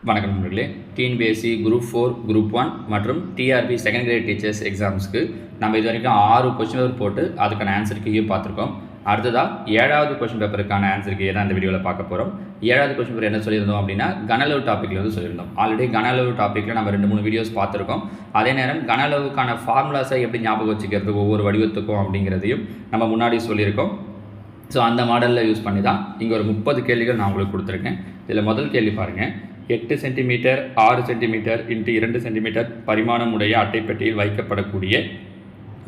வணக்கம் நண்பர்களே. TNPSC group 4, group 1 மற்றும் டிஆர்பி செகண்ட் கிரேட் டீச்சர்ஸ் எக்ஸாம்ஸ்க்கு நம்ம இது வரைக்கும் 6 கொஸ்டின் பேப்பர் போட்டு அதுக்கான ஆன்சர் கீயும் பார்த்துருக்கோம். அடுத்ததாக 7வது கொஸ்டின் பேப்பருக்கான ஆன்சர் கீயை தான் இந்த வீடியோவில் பார்க்க போகிறோம். 7வது கொஸ்டின் பேப்பர் என்ன சொல்லியிருந்தோம் அப்படின்னா கனளவு டாப்பிக்கில் வந்து சொல்லியிருந்தோம். ஆல்ரெடி கனளவு டாப்பிக்கில் நம்ம 2-3 வீடியோஸ் பார்த்துருக்கோம். அதே நேரம் கனளவுக்கான ஃபார்முலாஸை எப்படி ஞாபகம் வச்சுக்கிறது ஒவ்வொரு வடிவத்துக்கும் அப்படிங்கிறதையும் நம்ம முன்னாடி சொல்லியிருக்கோம். ஸோ அந்த மாடலில் யூஸ் பண்ணி தான் இங்கே ஒரு 30 கேள்விகள் நான் உங்களுக்கு கொடுத்துருக்கேன். இதில் முதல் கேள்வி பாருங்கள். 8 சென்டிமீட்டர் 6 சென்டிமீட்டர் × 2 சென்டிமீட்டர் பரிமாணம் உடைய அட்டைப்பெட்டியில் வைக்கப்படக்கூடிய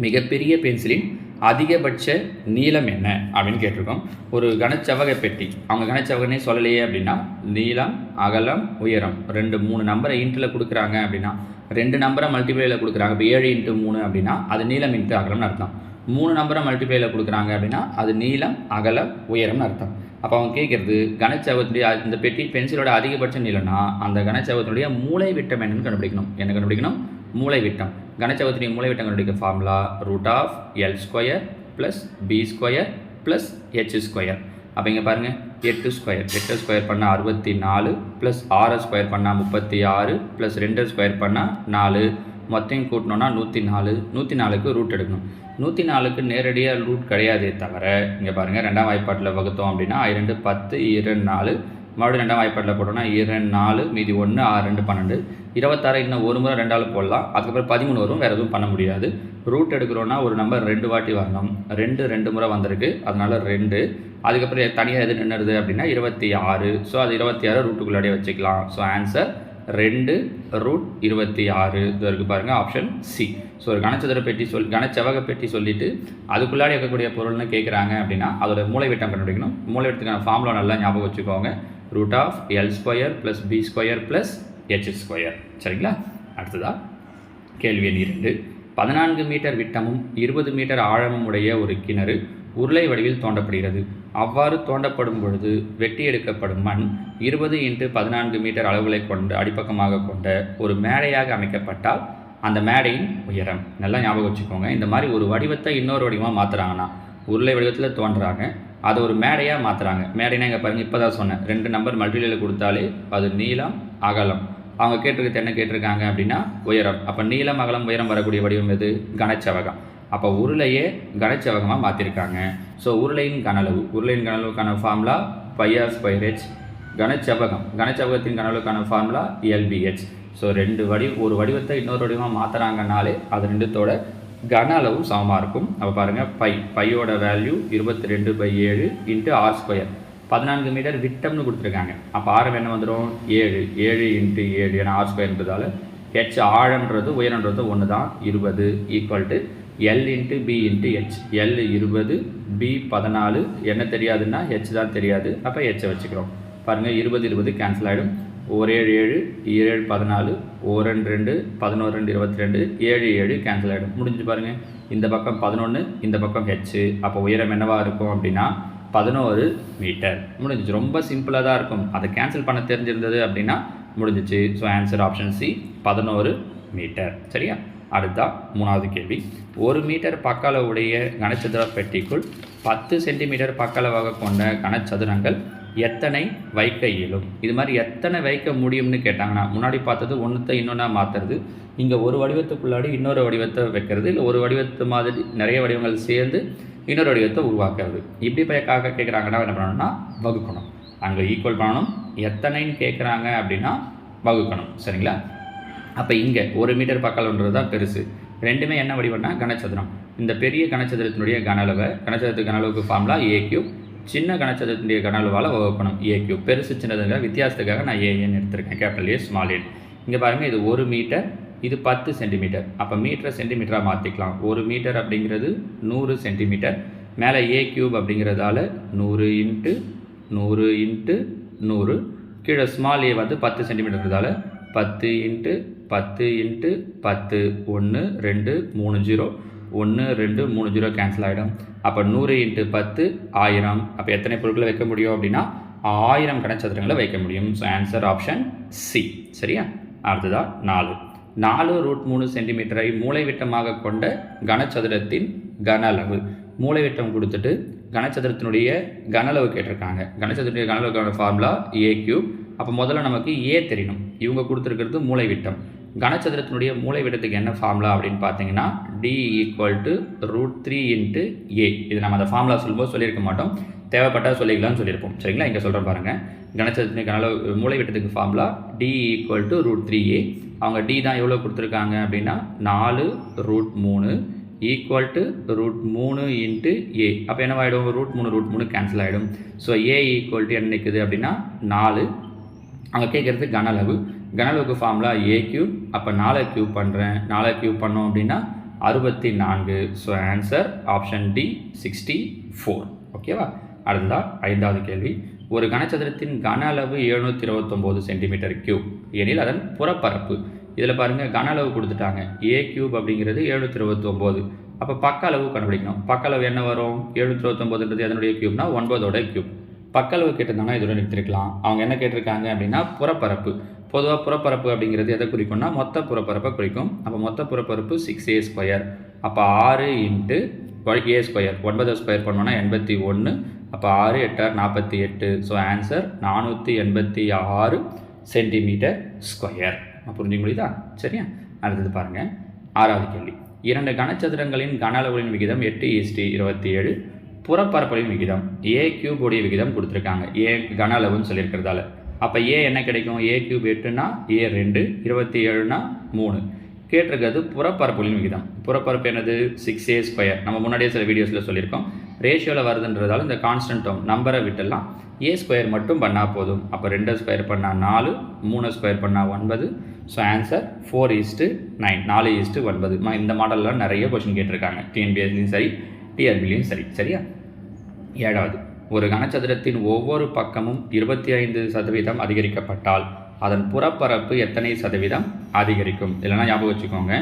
மிகப்பெரிய பென்சிலின் அதிகபட்ச நீளம் என்ன அப்படின்னு கேட்டிருக்கோம். ஒரு கனச்செவ்வக பெட்டி, அவங்க கனச்செவ்வகனே சொல்லலையே அப்படின்னா நீளம், அகலம், உயரம் 2-3 நம்பரை இன்ட்டில் கொடுக்குறாங்க அப்படின்னா 2 நம்பரை மல்டிப்ளையில் கொடுக்குறாங்க. இப்போ 7 × 3 அப்படின்னா அது நீளம் × அகலம்னு அர்த்தம். 3 நம்பரை மல்டிப்ளையில் கொடுக்குறாங்க அப்படின்னா அது நீளம், அகலம், உயரம்னு அர்த்தம். அப்போ அவங்க கேட்குறது கனச்செவ்வகத்துடைய இந்த பெட்டி பென்சிலோட அதிகபட்ச நீளம்னா அந்த கனச்செவ்வகத்தினுடைய மூளை விட்டம் என்னன்னு கண்டுபிடிக்கணும். என்ன கண்டுபிடிக்கணும்? மூளை விட்டம். கனச்செவ்வகத்துடைய மூளை விட்டம் கண்டுபிடிக்க ஃபார்முலா √L² + B² + H². அப்போ இங்கே பாருங்கள் 8² பண்ணால் 64 + 6² பண்ணால் 36 + 2² பண்ணால் 4 மொத்தம் கூட்டினோன்னா 104. 104க்கு ரூட் எடுக்கணும். 104க்கு நேரடியாக ரூட் கிடையாதே தவிர இங்கே பாருங்கள் 2ஆம் வாய்ப்பாட்டில் வகுத்தோம் அப்படின்னா 2 10 2 4 மறுபடியும் 2ஆம் வாய்ப்பாட்டில் போட்டோம்னா 2 4 மீதி 1 6 2 12 26 இன்னும் ஒரு முறை 2ஆல் போடலாம். அதுக்கப்புறம் 13 வரும். வேறு எதுவும் பண்ண முடியாது. ரூட் எடுக்கிறோன்னா ஒரு நம்பர் 2 வாட்டி வரணும். 2 முறை வந்திருக்கு, அதனால் 2. அதுக்கப்புறம் தனியாக எது நின்றுது அப்படின்னா 26. ஸோ அது 26 ரூட்டுக்குள்ளாடியே வச்சுக்கலாம். ஸோ ஆன்சர் 2√26 இது இருக்குது பாருங்கள், ஆப்ஷன் சி. ஸோ ஒரு கனச்செவ்வக பெட்டி சொல்லிவிட்டு அதுக்குள்ளாடி இருக்கக்கூடிய பொருள்னு கேட்குறாங்க அப்படின்னா அதோட மூளை விட்டம் கண்டுபிடிக்கணும். மூளை விட்டத்துக்கான ஃபார்முலா நல்லா ஞாபகம் வச்சுக்கோங்க. √L² + B² + H². சரிங்களா? அடுத்ததாக கேள்வி எண் 2. 14 மீட்டர் விட்டமும் 20 மீட்டர் ஆழமும் உடைய ஒரு கிணறு உருளை வடிவில் தோண்டப்படுகிறது. அவ்வாறு தோண்டப்படும் பொழுது வெட்டி எடுக்கப்படும் மண் 20 × 14 மீட்டர் அளவுகளை கொண்டு அடிப்பக்கமாக கொண்ட ஒரு மேடையாக அமைக்கப்பட்டால் அந்த மேடையின் உயரம். நல்லா ஞாபகம் வச்சுக்கோங்க. இந்த மாதிரி ஒரு வடிவத்தை இன்னொரு வடிவமாக மாற்றுறாங்கன்னா உருளை வடிவத்தில் தோன்றுறாங்க, அதை ஒரு மேடையாக மாற்றுறாங்க. மேடைனா இங்கே பாருங்கள், இப்போ தான் சொன்னேன் 2 நம்பர் மல்டிப்ளையில் கொடுத்தாலே அது நீளம், அகலம். அவங்க கேட்டிருக்கிறது என்ன கேட்டிருக்காங்க அப்படின்னா உயரம். அப்போ நீளம், அகலம், உயரம் வரக்கூடிய வடிவம் எது? கனச்செவ்வகம். அப்போ உருளையே கனச்செவ்வகமாக மாற்றிருக்காங்க. ஸோ உருளையின் கனளவுக்கான ஃபார்முலா πr²h. கனச்செவ்வகத்தின் கனளவுக்கான ஃபார்முலா LBH. ஸோ ஒரு வடிவத்தை இன்னொரு வடிவமாக மாற்றுறாங்கனாலே அது ரெண்டுத்தோட கன அளவும் சமமாக இருக்கும். அப்போ பாருங்கள், பையோட வேல்யூ 22/7 × r². 14 மீட்டர் விட்டம்னு கொடுத்துருக்காங்க. அப்போ ஆரம் என்ன வந்துடும்? 7 × 7 ஏன்னா r²ன்றதால h ஆழம்ன்றது உயரன்றது ஒன்று தான். 20 = L × B × H. L 20, B 14. என்ன தெரியாதுன்னா H தான் தெரியாது. அப்போ H வச்சுக்கிறோம். பாருங்கள், 20 கேன்சல் ஆகிடும். 1 7 7 14 1 2 11 22 7 கேன்சல் ஆகிடும். முடிஞ்சு பாருங்கள். இந்த பக்கம் 11, இந்த பக்கம் H. அப்போ உயரம் என்னவாக இருக்கும் அப்படின்னா 11 மீட்டர். முடிஞ்சிச்சு. ரொம்ப சிம்பிளாக தான் இருக்கும். அதை கேன்சல் பண்ண தெரிஞ்சிருந்தது அப்படின்னா முடிஞ்சிச்சு. So answer option C 11 metre. சரியா? அடுத்தா 3வது கேள்வி. 1 மீட்டர் பக்களவுடைய கனச்சதுர பெட்டிக்குள் 10 சென்டிமீட்டர் பக்களவாக கொண்ட கனச்சதுரங்கள் எத்தனை வைக்க இயலும்? இது மாதிரி எத்தனை வைக்க முடியும்னு கேட்டாங்கன்னா முன்னாடி பார்த்தது ஒன்றுத்தை இன்னொன்றா மாற்றுறது. இங்கே ஒரு வடிவத்துக்குள்ளாடி இன்னொரு வடிவத்தை வைக்கிறது, இல்லை ஒரு வடிவத்து மாதிரி நிறைய வடிவங்கள் சேர்ந்து இன்னொரு வடிவத்தை உருவாக்குறது. இப்படி கேட்குறாங்கன்னா என்ன பண்ணணும்னா வகுக்கணும். அங்கே ஈக்குவல் பண்ணணும். எத்தனைன்னு கேட்குறாங்க அப்படின்னா வகுக்கணும். சரிங்களா? அப்போ இங்கே 1 மீட்டர் பக்கம்ன்றது தான் பெருசு. ரெண்டுமே என்ன வடிவம்னா கனச்சதுரம். இந்த பெரிய கனச்சதுரத்தினுடைய கனச்சதுரத்துக்கு கனளவுக்கு ஃபார்முலா A3. சின்ன கனச்சதுரத்தினுடைய கனளவால் வகுக்கணும் A3. பெருசு சின்னதுங்க வித்தியாசத்துக்காக நான் AN எடுத்திருக்கேன், கேபிட்டல் A ஸ்மால் n. இங்கே பாருங்கள், இது 1 மீட்டர், இது 10 சென்டிமீட்டர். அப்போ மீட்டரை சென்டிமீட்டராக மாற்றிக்கலாம். 1 மீட்டர் அப்படிங்கிறது 100 சென்டிமீட்டர். மேலே A3 அப்படிங்கிறதால 100 × 100 × 100. கீழே ஸ்மால் a வந்து 10 சென்டிமீட்டர்ன்றதால 10 × 10 × 10 1 2 3 0 1 2 3 0 கேன்சல் ஆகிடும். அப்போ 100 × 10 1000. அப்போ எத்தனை பொருட்களை வைக்க முடியும் அப்படின்னா 1000 கனச்சதுரங்களை வைக்க முடியும். So answer option C. சரியா? அடுத்ததாக 4 சென்டிமீட்டரை மூளை விட்டமாக கொண்ட கனச்சதுரத்தின் கன அளவு. மூளை விட்டம் கொடுத்துட்டு கனசதுரத்தினுடைய கனளவு கேட்டிருக்காங்க. கனசதுரத்தினுடைய கனளவுக்கான ஃபார்முலா ஏ கியூப். அப்போ முதல்ல நமக்கு ஏ தெரியணும். இவங்க கொடுத்துருக்கிறது மூலைவிட்டம். கனசதுரத்தினுடைய மூலைவிட்டத்துக்கு என்ன ஃபார்முலா அப்படின்னு பார்த்தீங்கன்னா டி ஈக்குவல் டு √3 × ஏ. இது நம்ம அந்த ஃபார்முலா சொல்லும்போது சொல்லியிருக்க மாட்டோம், தேவைப்பட்டால் சொல்லிக்கலாம்னு சொல்லியிருப்போம். சரிங்களா, இங்கே சொல்கிறேன் பாருங்கள். கனசதுரத்தினுடைய கனளவு மூலைவிட்டத்துக்கு ஃபார்முலா டி ஈக்குவல் டு √3 ஏ. அவங்க டி தான் எவ்வளோ கொடுத்துருக்காங்க அப்படின்னா 4√3 ஈக்குவல் டு √3 × ஏ. அப்போ என்னவாயிடும், √3 கேன்சல் ஆகிடும். ஸோ ஏ ஈக்குவல் டு என்ன நிற்குது அப்படின்னா 4. அவங்க கேட்குறது கனளவு. கனளவுக்கு ஃபார்முலா ஏ கியூப். அப்போ 4 கியூப் பண்ணுறேன். 4 கியூப் பண்ணோம் அப்படின்னா 64. So answer option D 64. ஓகேவா. அடுத்ததாக 5வது கேள்வி. ஒரு கனசதுரத்தின் கன அளவு 729 சென்டிமீட்டர் கியூப் எனில் அதன் புறப்பரப்பு. இதில் பாருங்கள், கன அளவு கொடுத்துட்டாங்க. ஏ கியூப் அப்படிங்கிறது 729. அப்போ பக்க அளவு கண்டுபிடிக்கணும். பக்க அளவு என்ன வரும், 729ன்றது அதனுடைய கியூப்னா 9ஓட கியூப். பக்க அளவு கேட்டிருந்தாங்கன்னா இதோட நிறுத்திருக்கலாம். அவங்க என்ன கேட்டிருக்காங்க அப்படின்னா புறப்பரப்பு. பொதுவாக புறப்பரப்பு அப்படிங்கிறது எதை குறிக்கும்னா மொத்த புறப்பரப்பை குறிக்கும். அப்போ மொத்த புறப்பரப்பு 6a². அப்போ 6 × a². 9 ஸ்கொயர் பண்ணோன்னா 81. அப்போ 6 8 48. So answer 486 centimetre square. புரிஞ்சுக்க முடியுதா? சரியா. அடுத்தது பாருங்கள், 6வது கேள்வி. 2 கனசதுரங்களின் கன அளவுகளின் விகிதம் 8:27. புறப்பரப்பளின் விகிதம் ஏ கியூப் உடைய விகிதம் கொடுத்துருக்காங்க. ஏ கன அளவுன்னு சொல்லியிருக்கிறதால அப்போ ஏ என்ன கிடைக்கும், ஏ கியூப் 8னா ஏ 2, 27னா 3. கேட்டிருக்கிறது புறப்பரப்புகளின் விகிதம். புறப்பரப்பு என்னது 6a². நம்ம முன்னாடியே சில வீடியோஸில் சொல்லியிருக்கோம். ரேஷியோவில் வருதுன்றதால இந்த கான்ஸ்டன்ட் டேர்ம் நம்பரை விட்டுலாம் a² மட்டும் பண்ணால் போதும். அப்போ 2 ஸ்கொயர் பண்ணால் 4, 3 ஸ்கொயர் பண்ணால் 9. So answer 4:9, 4:9. இந்த மாடலில் நிறைய கொஷின் கேட்டிருக்காங்க, டிஎன்பிஎஸ்லையும் சரி டிஆர்பிலையும் சரி. சரியா. 7வது. ஒரு கனசதுரத்தின் ஒவ்வொரு பக்கமும் 25% அதிகரிக்கப்பட்டால் அதன் புறப்பரப்பு எத்தனை சதவீதம் அதிகரிக்கும்? இல்லைனா ஞாபகம் வச்சுக்கோங்க,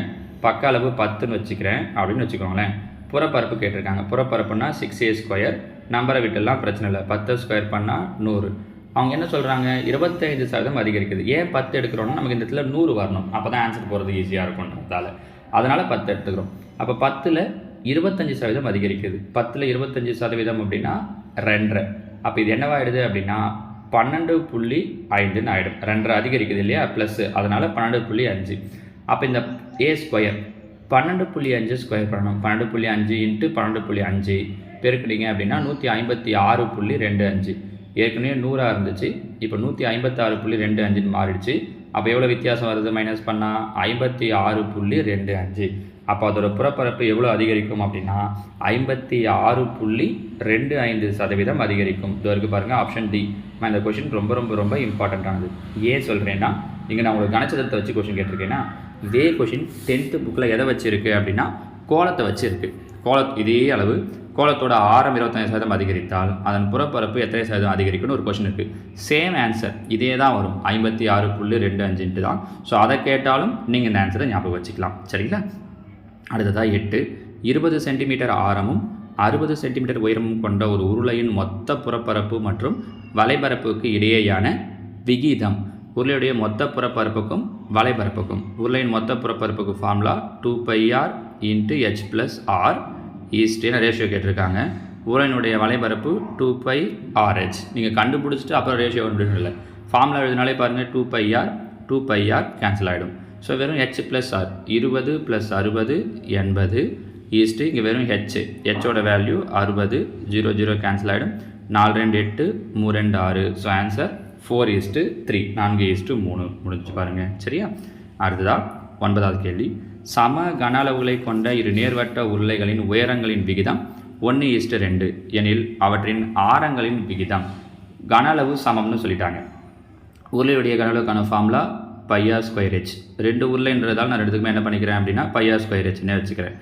பக்க அளவு 10ன்னு வச்சுக்கிறேன் அப்படின்னு வச்சுக்கோங்களேன். புறப்பரப்பு கேட்டிருக்காங்க. புறப்பரப்புனா 6a². நம்பரை விட்டுலாம் பிரச்சனை இல்லை. 10 ஸ்கொயர் பண்ணால் 100. அவங்க என்ன சொல்கிறாங்க, 25% அதிகரிக்குது. ஏன் 10 எடுக்கிறோன்னா நமக்கு இந்த இடத்துல 100 வரணும். அப்போ தான் ஆன்சர் போகிறது ஈஸியாக இருக்கும்ன்றதால அதனால் 10 எடுத்துக்கிறோம். அப்போ 10ல் 25% அதிகரிக்குது. 10ல் 25% அப்படின்னா 2.5. அப்போ இது என்னவாயிடுது அப்படின்னா 12.5ன்னு ஆகிடும். 2.5 அதிகரிக்குது இல்லையா, ப்ளஸ், அதனால் 12.5. அப்போ இந்த a² 12.5 ஸ்கொயர் பண்ணணும். 12.5 × 12.5 பெருக்கினீங்க அப்படின்னா 156.25. ஏற்கனவே 100 இருந்துச்சு, இப்போ 156.25 மாறிடுச்சு. அப்போ எவ்வளோ வித்தியாசம் வருது, மைனஸ் பண்ணால் 56.25. அப்போ அதோட புறப்பரப்பு எவ்வளோ அதிகரிக்கும் அப்படின்னா 56.25% அதிகரிக்கும். இது வரைக்கும் பாருங்கள், ஆப்ஷன் டி. இந்த கொஷின் ரொம்ப ரொம்ப ரொம்ப இம்பார்ட்டண்ட்டானது. ஏன் சொல்கிறேன்னா, இங்கே நான் உங்களுக்கு கனசதுரத்தை வச்சு கொஷின் கேட்டிருக்கேன்னா, இதே கொஷின் 10th புக்கில் எதை வச்சுருக்கு அப்படின்னா கோலத்தை வச்சுருக்கு. இதே அளவு கோலத்தோட ஆரம் 25% அதிகரித்தால் அதன் புறப்பரப்பு எத்தனை சதவீதம் அதிகரிக்கும்னு ஒரு கொஷின் இருக்குது. சேம் ஆன்சர் இதே தான் வரும், 56.25 தான். ஸோ அதை கேட்டாலும் நீங்கள் இந்த ஆன்சரை ஞாபகம் வச்சுக்கலாம். சரிங்களா. அடுத்ததாக 8. 20 சென்டிமீட்டர் ஆரமும் 60 சென்டிமீட்டர் உயரமும் கொண்ட ஒரு உருளையின் மொத்த புறப்பரப்பு மற்றும் வலைபரப்புக்கு இடையேயான விகிதம். உருளையுடைய மொத்த புறப்பரப்புக்கும் வலைபரப்புக்கும். உருளையின் மொத்த புறப்பரப்புக்கு ஃபார்முலா 2πr × h+r ஈஸ்ட்னு ரேஷியோ கேட்டிருக்காங்க. உருளையினுடைய வலைபரப்பு 2πrh. நீங்கள் கண்டுபிடிச்சிட்டு அப்புறம் ரேஷியோ ஒன்று இல்லை, ஃபார்முலா எழுதினாலே பாருங்கள், 2πr கேன்சல் ஆகிடும். ஸோ வெறும் h+r 20 + 60 80 ஈஸ்ட்டு. இங்கே வெறும் ஹெச்சோட வேல்யூ 60, 0 0 கேன்சல் ஆகிடும். 4 2 8, 3 2 6. ஸோ ஆன்சர் 4:3, 4:3 முடிஞ்சு பாருங்கள். சரியா. அடுத்ததாக 9வது கேள்வி. சம கன அளவுகளை கொண்ட இரு நேர்வட்ட உருளைகளின் உயரங்களின் விகிதம் 1:2 எனில் அவற்றின் ஆரங்களின் விகிதம். கன அளவு சமம்னு சொல்லிட்டாங்க. உருளையுடைய கன அளவுக்கான ஃபார்முலா πr²h. 2 உருளைன்றதால நான் ரெண்டுத்துக்குமே என்ன பண்ணிக்கிறேன் அப்படின்னா πr²hன்னு வச்சுக்கிறேன்.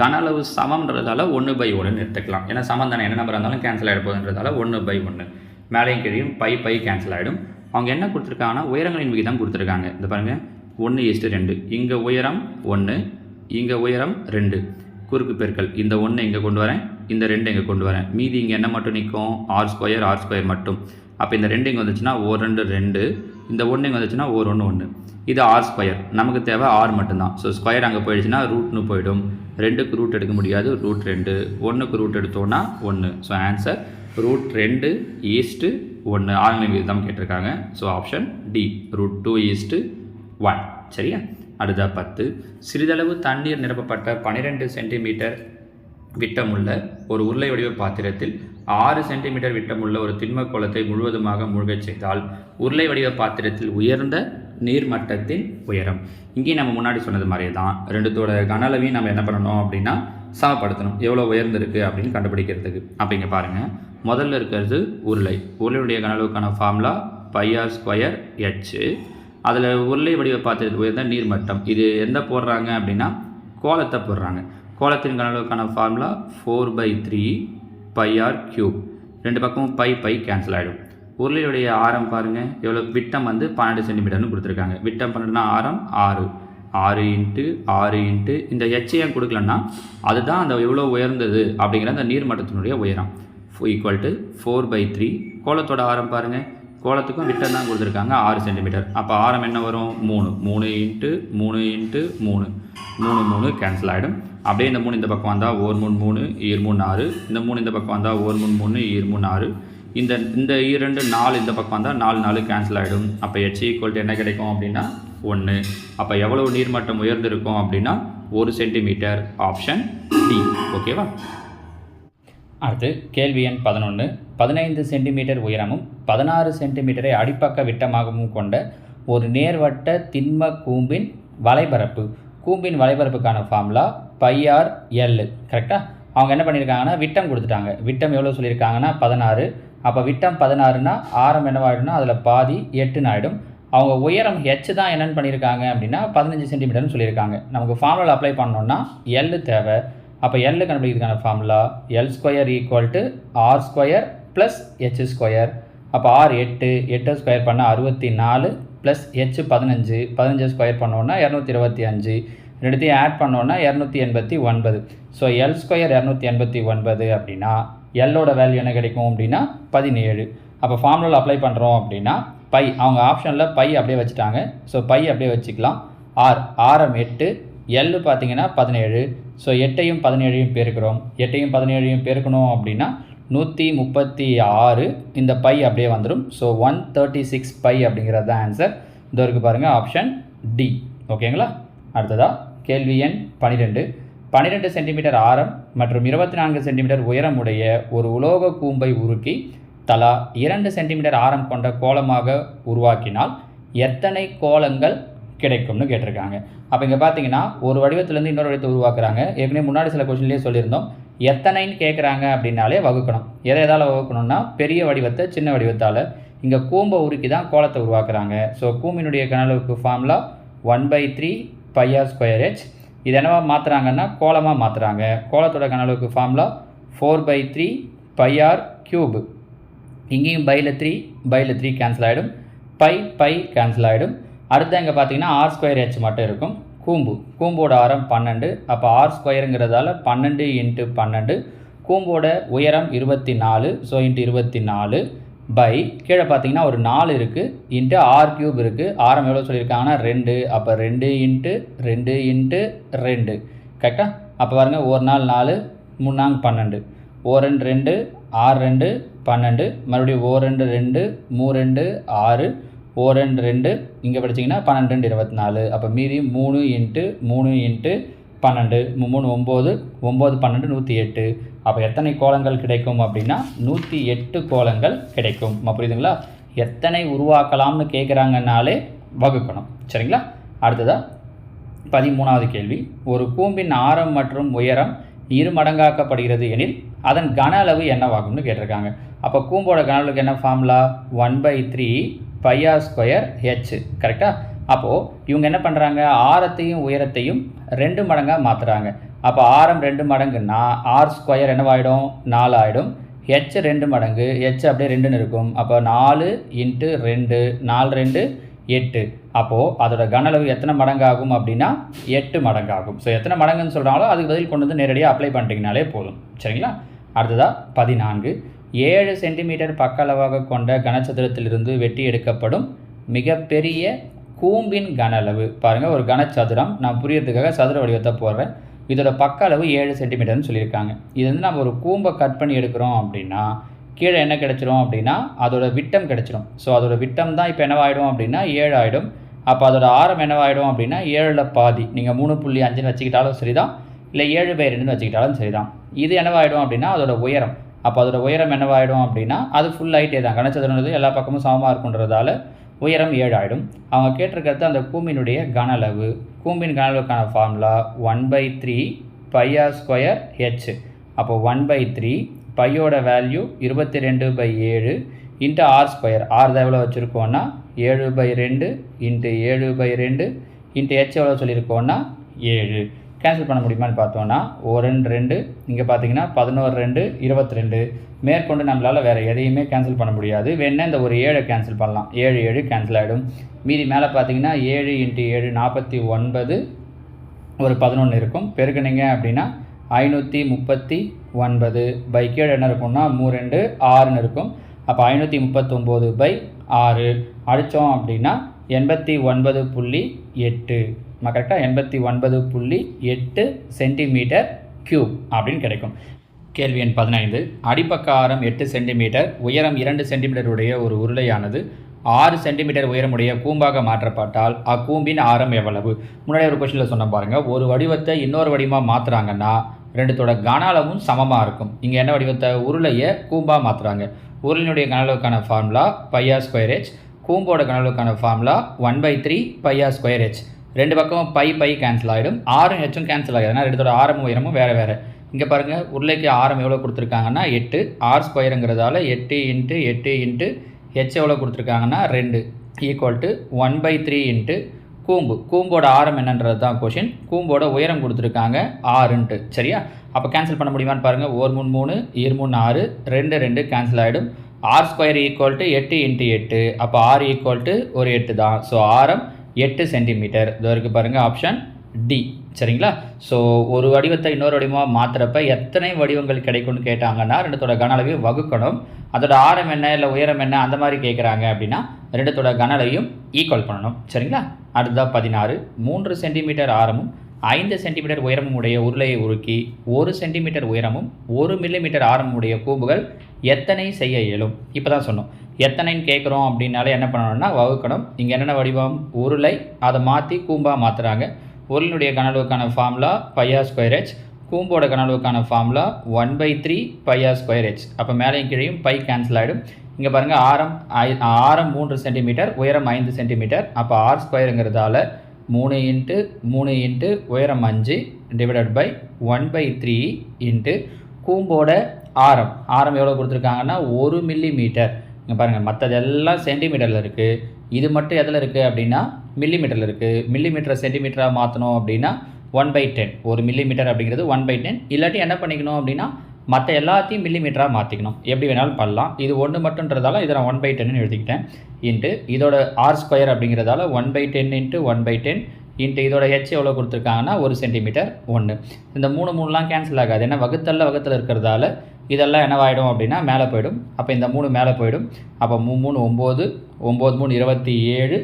கன அளவு சமம்ன்றதால 1/1 எடுத்துக்கலாம். ஏன்னா சமம் தானே, என்ன நம்பர் இருந்தாலும் கேன்சல் ஆகிட போகுதுன்றதால 1/1. மேலேயும் கீழையும் பை கேன்சல் ஆகிடும். அவங்க என்ன கொடுத்துருக்காங்கன்னா உயரங்களின் விகிதம் கொடுத்துருக்காங்க. இந்த பாருங்கள், 1:2. இங்கே உயரம் 1, இங்கே உயரம் 2. குறுக்கு பெருக்கல். இந்த 1 இங்கே கொண்டு வரேன், இந்த 2 இங்கே கொண்டு வரேன். மீதி இங்கே என்ன மட்டும் நிற்கும், r² மட்டும். அப்போ இந்த 2 இங்கே வந்துச்சுன்னா 1 2 2, இந்த 1 இங்கே வந்துச்சுன்னா 1 1 1. இது ஆர் ஸ்கொயர், நமக்கு தேவை ஆர் மட்டும்தான். ஸோ ஸ்கொயர் அங்கே போயிடுச்சுன்னா ரூட்னு போயிடும். 2க்கு ரூட் எடுக்க முடியாது, ரூட் 2. 1க்கு ரூட் எடுத்தோன்னா 1. ஸோ ஆன்சர் ரூட் 2:1 ஆங்கில விகிதம் கேட்டிருக்காங்க. So option D root 2:1. சரியா? அடுத்த 10. சிறிதளவு தண்ணீர் நிரப்பப்பட்ட 12 சென்டிமீட்டர் விட்டமுள்ள ஒரு உருளை வடிவ பாத்திரத்தில் 6 சென்டிமீட்டர் விட்டமுள்ள ஒரு திண்ம கோளத்தை முழுவதுமாக மூழ்கச் செய்தால் உருளை வடிவ பாத்திரத்தில் உயர்ந்த நீர்மட்டத்தின் உயரம். இங்கே நம்ம முன்னாடி சொன்னது மாதிரியே தான், ரெண்டுத்தோட கன அளவையும் நம்ம என்ன பண்ணணும் அப்படின்னா சமப்படுத்தணும், எவ்வளோ உயர்ந்திருக்கு அப்படின்னு கண்டுபிடிக்கிறதுக்கு. அப்போ இங்கே பாருங்கள், முதல்ல இருக்கிறது உருளையுடைய கன அளவுக்கான ஃபார்முலா πr²h. அதில் உருளை வடிவ பாத்திரத்தில் உயர்ந்த நீர்மட்டம், இது எந்த போடுறாங்க அப்படின்னா கோலத்தை போடுறாங்க. கோலத்தின் கன அளவுக்கான ஃபார்முலா 4/3 πr³. ரெண்டு பக்கமும் பை கேன்சல் ஆகிடும். உருளையுடைய ஆரம் பாருங்கள் எவ்வளோ, விட்டம் வந்து 12 சென்டிமீட்டர்னு கொடுத்துருக்காங்க. விட்டம் 12னா ஆரம் 6. 6 இந்த ஹெச்ஏன் கொடுக்கலன்னா அதுதான் அந்த எவ்வளோ உயர்ந்தது அப்படிங்கிற அந்த நீர்மட்டத்தினுடைய உயரம் ஈக்குவல் டு 4/3. கோலத்தோட ஆரம் பாருங்கள், கோலத்துக்கும் விட்டம் தான் கொடுத்துருக்காங்க 6 சென்டிமீட்டர். அப்போ ஆரம் என்ன வரும்? 3 கேன்சல் ஆகிடும். அப்படியே இந்த 3 இந்த பக்கம் வந்தால் 1 3 3 ஈர் 3 6. இந்த 3 இந்த பக்கம் வந்தால் 1 3 3 ஈர் 3 6. இந்த ஈர் 2 4 இந்த பக்கம் வந்தால் 4 கேன்சல் ஆகிடும். அப்போ h ஈக்குவல் டு என்ன கிடைக்கும் அப்படின்னா 1. அப்போ எவ்வளவு நீர்மட்டம் உயர்ந்திருக்கும் அப்படின்னா 1 சென்டிமீட்டர். Option D. ஓகேவா? அடுத்து கேள்வி எண் 11. 15 சென்டிமீட்டர் உயரமும் 16 சென்டிமீட்டரை அடிப்பக்க விட்டமாகவும் கொண்ட ஒரு நேர்வட்ட திண்ம கூம்பின் வலைபரப்பு. கூம்பின் வலைபரப்புக்கான ஃபார்முலா πr/l. கரெக்டாக? அவங்க என்ன பண்ணியிருக்காங்கன்னா விட்டம் கொடுத்துட்டாங்க. விட்டம் எவ்வளோ சொல்லியிருக்காங்கன்னா 16. அப்போ விட்டம் 16னா ஆரம் என்னவாயிடும்னா அதில் பாதி 8 ஆகிடும். அவங்க உயரம் h தான் என்னென்னு பண்ணியிருக்காங்க அப்படின்னா 15 சென்டிமீட்டர்னு சொல்லியிருக்காங்க. நமக்கு ஃபார்முலா அப்ளை பண்ணோன்னா எல் தேவை. அப்போ L கண்டுபிடிக்கிறதுக்கான formula L² = R² + H². அப்போ R 8 ஸ்கொயர் பண்ணால் 64 ப்ளஸ் H 15 ஸ்கொயர் பண்ணோன்னா 225. ரெண்டுத்தையும் ஆட் பண்ணோன்னா 289. ஸோ L² 289 அப்படின்னா எல்லோட வேல்யூ என்ன கிடைக்கும் அப்படின்னா 17. அப்போ ஃபார்முலா அப்ளை பண்ணுறோம் அப்படின்னா பை, அவங்க ஆப்ஷனில் பை அப்படியே வச்சுட்டாங்க. ஸோ பை அப்படியே வச்சுக்கலாம். ஆரம் 8, எல் பார்த்தீங்கன்னா 17. ஸோ 8ஐயும் 17ஐயும் பெருக்கிறோம். 8ஐயும் 17ஐயும் பெருக்கணும் அப்படின்னா 136. இந்த பை அப்படியே வந்துடும். ஸோ 136 பை அப்படிங்கிறது தான் ஆன்சர். இந்த இருக்குது பாருங்கள், ஆப்ஷன் டி. ஓகேங்களா? அடுத்ததாக கேள்வி எண் 12. 12 சென்டிமீட்டர் ஆரம் மற்றும் 24 சென்டிமீட்டர் உயரமுடைய ஒரு உலோக கூம்பை உருக்கி தலா 2 சென்டிமீட்டர் ஆரம் கொண்ட கோலமாக உருவாக்கினால் எத்தனை கோலங்கள் கிடைக்கும்னு கேட்டிருக்காங்க. அப்போ இங்கே பார்த்தீங்கன்னா ஒரு வடிவத்திலேருந்து இன்னொரு வடிவத்தை உருவாக்குறாங்க. ஏற்கனவே முன்னாடி சில கொஸ்டின்லேயே சொல்லியிருந்தோம், எத்தனைன்னு கேட்குறாங்க அப்படின்னாலே வகுக்கணும். எதால் வகுக்கணும்னா பெரிய வடிவத்தை சின்ன வடிவத்தால். இங்கே கூம்பை உருக்கி தான் கோலத்தை உருவாக்குறாங்க. ஸோ கூம்பினுடைய கனளவுக்கு ஃபார்முலா 1/3 πr²h. இது என்னவா மாற்றுறாங்கன்னா கோலமாக மாற்றுறாங்க. கோலத்தோட கனளவுக்கு ஃபார்முலா 4/3 πr³. இங்கேயும் பையில் 3 கேன்சல் ஆகிடும். பை கேன்சல் ஆகிடும். அடுத்து இங்கே பார்த்தீங்கன்னா R²h மட்டும் இருக்கும். கூம்போட ஆரம் 12. அப்போ R²ங்கிறதால 12 × 12. கூம்போட உயரம் 24. ஸோ × 24 பை கீழே பார்த்தீங்கன்னா ஒரு 4 இருக்குது இன்ட்டு R³ இருக்குது. ஆரம் எவ்வளோ சொல்லியிருக்காங்கன்னா 2. அப்போ 2 × 2 × 2 கரெக்டாக? அப்போ பாருங்கள், ஒரு நாள் 4, 3 நாள் 12, 1 2 6 12, மறுபடியும் 1 2 3 6, 1 2 இங்கே படிச்சிங்கன்னா 12 24. அப்போ மீதி 3 × 3 × 12, 3 9, 9 12 108. அப்போ எத்தனை கோலங்கள் கிடைக்கும் அப்படின்னா 108 கோலங்கள் கிடைக்கும். புரியுதுங்களா? எத்தனை உருவாக்கலாம்னு கேட்குறாங்கன்னாலே வகுக்கணும். சரிங்களா? அடுத்ததாக 13வது கேள்வி. ஒரு கூம்பின் ஆரம் மற்றும் உயரம் 2 மடங்காக்கப்படுகிறது எனில் அதன் கன அளவு என்னவாகும்னு கேட்டிருக்காங்க. அப்போ கூம்போட கன அளவுக்கு என்ன ஃபார்முலா? 1/3 πr²h. கரெக்டாக? அப்போது இவங்க என்ன பண்ணுறாங்க, ஆரத்தையும் உயரத்தையும் 2 மடங்காக மாற்றுறாங்க. அப்போ ஆரம் 2 மடங்குன்னா R² என்னவாயிடும்? 4 ஆகிடும். h 2 மடங்கு, h அப்படியே 2ன்னு இருக்கும். அப்போ 4 × 2, 4 2 8. அப்போது அதோட கன அளவு எத்தனை மடங்காகும் அப்படின்னா 8 மடங்காகும். ஸோ எத்தனை மடங்குன்னு சொல்கிறாங்களோ அதுக்கு பதில் கொண்டு வந்து நேரடியாக அப்ளை பண்ணிட்டீங்கனாலே போதும். சரிங்களா? அடுத்ததாக 14. 7 சென்டிமீட்டர் பக்க அளவாக கொண்ட கனசதுரத்திலிருந்து வெட்டி எடுக்கப்படும் மிகப்பெரிய கூம்பின் கன அளவு பாருங்கள், ஒரு கனச்சதுரம், நான் புரியறதுக்காக சதுர வடிவத்தை போடுறேன். இதோட பக்க அளவு 7 சென்டிமீட்டர்னு சொல்லியிருக்காங்க. இது வந்து நம்ம ஒரு கூம்பை கட் பண்ணி எடுக்கிறோம் அப்படின்னா கீழே என்ன கிடச்சிரும் அப்படின்னா அதோட விட்டம் கிடச்சிரும். ஸோ அதோட விட்டம் தான் இப்போ என்னவாயிடும் அப்படின்னா 7 ஆகிடும். அப்போ அதோட ஆரம் என்னவாயிடும் அப்படின்னா 7ல் பாதி. நீங்கள் 3.5 வச்சுக்கிட்டாலும் சரிதான், இல்லை 7/2 வச்சுக்கிட்டாலும் சரிதான். இது என்னவாயிடும் அப்படின்னா அதோட உயரம். அப்போ அதோட உயரம் என்னவாயிடும் அப்படின்னா அது ஃபுல் ஹைட்டே தான். கனச்சதுரன்றது எல்லா பக்கமும் சமமாக இருக்குன்றதால உயரம் 7 ஆகிடும். அவங்க கேட்டிருக்கிறது அந்த கூம்பினுடைய கன அளவு. கூம்பின் கன அளவுக்கான ஃபார்முலா 1/3 πr²h. அப்போ 1/3 பையோட வேல்யூ 22/7 இன்ட்டு r². r தான் எவ்வளோ வச்சுருக்கோன்னா 7/2 இன்ட்டு 7/2 இன்ட்டு h எவ்வளோ சொல்லியிருக்கோன்னா 7. கேன்சல் பண்ண முடியுமான்னு பார்த்தோன்னா 1 2, இங்கே பார்த்தீங்கன்னா 11 2 22. மேற்கொண்டு நம்மளால் வேறு எதையுமே கேன்சல் பண்ண முடியாது. வேணா இந்த ஒரு 7 கேன்சல் பண்ணலாம். 7 7 கேன்சல் ஆகிடும். மீதி மேலே பார்த்தீங்கன்னா 7 இன்ட்டு 7 49, ஒரு 11 இருக்கும். பெருக்குனிங்க அப்படின்னா 539 பை கீழே என்ன இருக்கும்னா 3 2 6ன்னு இருக்கும். அப்போ 539/6 அடித்தோம் அப்படின்னா 89.8. கரெக்டாக 89.8 சென்டிமீட்டர் கியூப் அப்படின்னு கிடைக்கும். கேள்வி எண் 15. அடிப்பக்க ஆரம் 8 சென்டிமீட்டர், உயரம் 2 சென்டிமீட்டர் உடைய ஒரு உருளையானது 6 சென்டிமீட்டர் உயரமுடைய கூம்பாக மாற்றப்பட்டால் அக்கூம்பின் ஆரம் எவ்வளவு? முன்னாடி ஒரு கொஸ்டினில் சொன்ன பாருங்கள், ஒரு வடிவத்தை இன்னொரு வடிவமாக மாற்றுறாங்கன்னா ரெண்டுத்தோட கன அளவும் சமமாக இருக்கும். இங்கே என்ன வடிவத்தை உருளையை கூம்பாக மாற்றுறாங்க. உருளையினுடைய கன அளவுக்கான ஃபார்முலா πr²h, கூம்போட கன அளவுக்கான ஃபார்முலா 1/3 πr²h. ரெண்டு பக்கமும் பை கேன்சல் ஆகிடும். ஆரும் ஹெச்சும் கேன்சல் ஆகிடும். ஏன்னா ரெண்டுத்தோட ஆரமும் உயரமும் வேறு வேறு. இங்கே பாருங்கள், உருளைக்கு ஆரம் எவ்வளோ கொடுத்துருக்காங்கன்னா 8, r²ங்கிறதால 8 இன்ட்டு 8 இன்ட்டு h எவ்வளோ கொடுத்துருக்காங்கன்னா 2 ஈக்குவல் டு 1/3 இன்ட்டு கூம்போட ஆரம் என்னன்றது தான் கொஷின். கூம்போட உயரம் கொடுத்துருக்காங்க 6ன்ட்டு. சரியா? அப்போ கேன்சல் பண்ண முடியுமான்னு பாருங்கள். 1 3 3 2 3 6 2 2 கேன்சல் ஆகிடும். r² equal to 8 into 8. அப்போ r ஈக்குவல் டு ஒரு 8 தான். ஸோ ஆரம் 8 சென்டிமீட்டர். இது வரைக்கும் பாருங்கள், ஆப்ஷன் டி. சரிங்களா? ஸோ ஒரு வடிவத்தை இன்னொரு வடிவமாக மாற்றுறப்ப எத்தனை வடிவங்கள் கிடைக்கும்னு கேட்டாங்கன்னா ரெண்டுத்தோட கன அளவையும் வகுக்கணும். அதோட ஆரம் என்ன இல்லை உயரம் என்ன அந்த மாதிரி கேட்குறாங்க அப்படின்னா ரெண்டுத்தோட கன அளவையும் ஈக்குவல் பண்ணணும். சரிங்களா? அடுத்ததாக 16. 3 சென்டிமீட்டர் ஆரமும் 5 சென்டிமீட்டர் உயரமும் உடைய உருளையை உருக்கி 1 சென்டிமீட்டர் உயரமும் 1 மில்லிமீட்டர் ஆரமும் உடைய கூம்புகள் எத்தனை செய்ய இயலும்? இப்போ தான் சொன்னோம். எத்தனைன்னு கேட்குறோம் அப்படின்னாலே என்ன பண்ணணும்னா வகுக்கணும். இங்கே என்னென்ன வடிவம் உருளை, அதை மாற்றி கூம்பாக மாற்றுறாங்க. உருளினுடைய கன அளவுக்கான ஃபார்முலா πr²h, கூம்போட கன அளவுக்கான ஃபார்முலா 1/3 πr²h. அப்போ மேலேயும் கீழையும் பை கேன்சல் ஆகிடும். இங்கே பாருங்கள், ஆரம் 3 சென்டிமீட்டர், உயரம் 5 சென்டிமீட்டர். அப்போ r²ங்கிறதால 3 இன்ட்டு 3 இன்ட்டு உயரம் 5 டிவைடட் பை 1/3 இன்ட்டு கூம்போட ஆரம் எவ்வளோ கொடுத்துருக்காங்கன்னா 1 மில்லிமீட்டர். இங்கே பாருங்கள், மற்றதெல்லாம் சென்டிமீட்டரில் இருக்குது. இது மட்டும் எதில் இருக்குது அப்படின்னா மில்லிமீட்டரில் இருக்குது. மில்லிமீட்டரை சென்டிமீட்டராக மாற்றணும் அப்படின்னா 1/10. ஒரு மில்லிமீட்டர் அப்படிங்கிறது 1/10. இல்லாட்டி என்ன பண்ணிக்கணும் அப்படின்னா மற்ற எல்லாத்தையும் மில்லிமீட்டராக மாற்றிக்கணும். எப்படி வேணாலும் பண்ணலாம். இது ஒன்று மட்டும்ன்றதால இதை நான் 1/10ன்னு எழுதிக்கிட்டேன். இன்ட்டு இதோட r² அப்படிங்கிறதால 1/10 இன்ட்டு 1/10 இன்ட்டு இதோட h எவ்வளோ கொடுத்துருக்காங்கன்னா 1 சென்டிமீட்டர் 1. இந்த 3 கேன்சல் ஆகாது. ஏன்னா வகுத்தல் இருக்கிறதால இதெல்லாம் என்னவாயிடும் அப்படின்னா மேலே போயிடும். அப்போ இந்த 3 மேலே போயிடும். அப்போ 3 9, 9 3 27,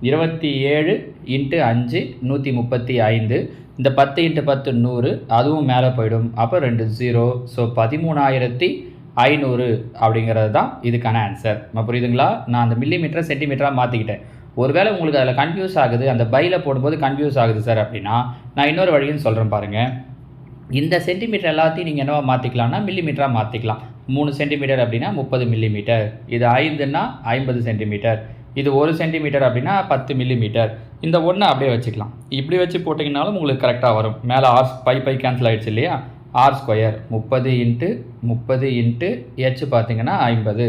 27 இன்ட்டு 5 135. இந்த 10 இன்ட்டு 10 100, அதுவும் மேலே போயிடும். அப்போ 2 0. ஸோ 13,500 அப்படிங்கிறது தான் இதுக்கான ஆன்சர். புரியுதுங்களா? நான் அந்த மில்லிமீட்டரை சென்டிமீட்டராக மாற்றிக்கிட்டேன். ஒருவேளை உங்களுக்கு அதில் கன்ஃபியூஸ் ஆகுது, அந்த பையில் போடும்போது கன்ஃபியூஸ் ஆகுது சார் அப்படின்னா நான் இன்னொரு வழியும் சொல்கிறேன் பாருங்கள். இந்த சென்டிமீட்டர் எல்லாத்தையும் நீங்கள் என்னவா மாற்றிக்கலாம்னா மில்லிமீட்டராக மாற்றிக்கலாம். 3 சென்டிமீட்டர் அப்படின்னா 30 மில்லிமீட்டர். இது 5ன்னா 50 சென்டிமீட்டர். இது 1 சென்டிமீட்டர் அப்படின்னா 10 மில்லிமீட்டர். இந்த ஒன்றை அப்படியே வச்சுக்கலாம். இப்படி வச்சு போட்டிங்கனாலும் உங்களுக்கு கரெக்டாக வரும். மேலே பை கேன்சல் ஆகிடுச்சு இல்லையா? r² 30 இன்ட்டு 30 இன்ட்டு h பார்த்தீங்கன்னா 50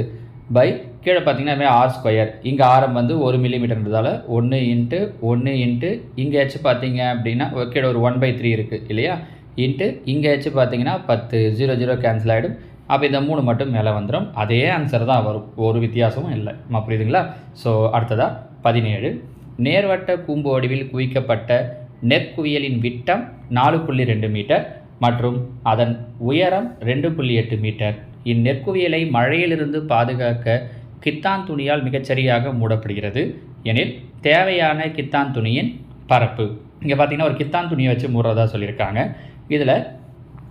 பை கீழே பார்த்தீங்கன்னா r². இங்கே ஆரம் வந்து 1 மில்லிமீட்டர்ன்றதால 1 இன்ட்டு 1 இன்ட்டு இங்கே h பார்த்தீங்க அப்படின்னா கீழே ஒரு 1/3 இருக்குது இல்லையா? இன்ட்டு இங்கே h பார்த்தீங்கன்னா 10. 0 0 கேன்சல் ஆகிடும். அப்போ இந்த 3 மட்டும் மேலே வந்துடும். அதே ஆன்சர் தான் வரும், ஒரு வித்தியாசமும் இல்லை. புரியுதுங்களா? ஸோ அடுத்ததாக 17. நேர்வட்ட கூம்பு வடிவில் குவிக்கப்பட்ட நெற்குவியலின் விட்டம் 4.2 மீட்டர் மற்றும் அதன் உயரம் 2.8 மீட்டர். இந்நெற்குவியலை மழையிலிருந்து பாதுகாக்க கித்தான் துணியால் மிகச்சரியாக மூடப்படுகிறது. எனில் தேவையான கித்தான் துணியின் பரப்பு. இங்கே பார்த்தீங்கன்னா ஒரு கித்தான் துணியை வச்சு மூடுறதா சொல்லியிருக்காங்க. இதில்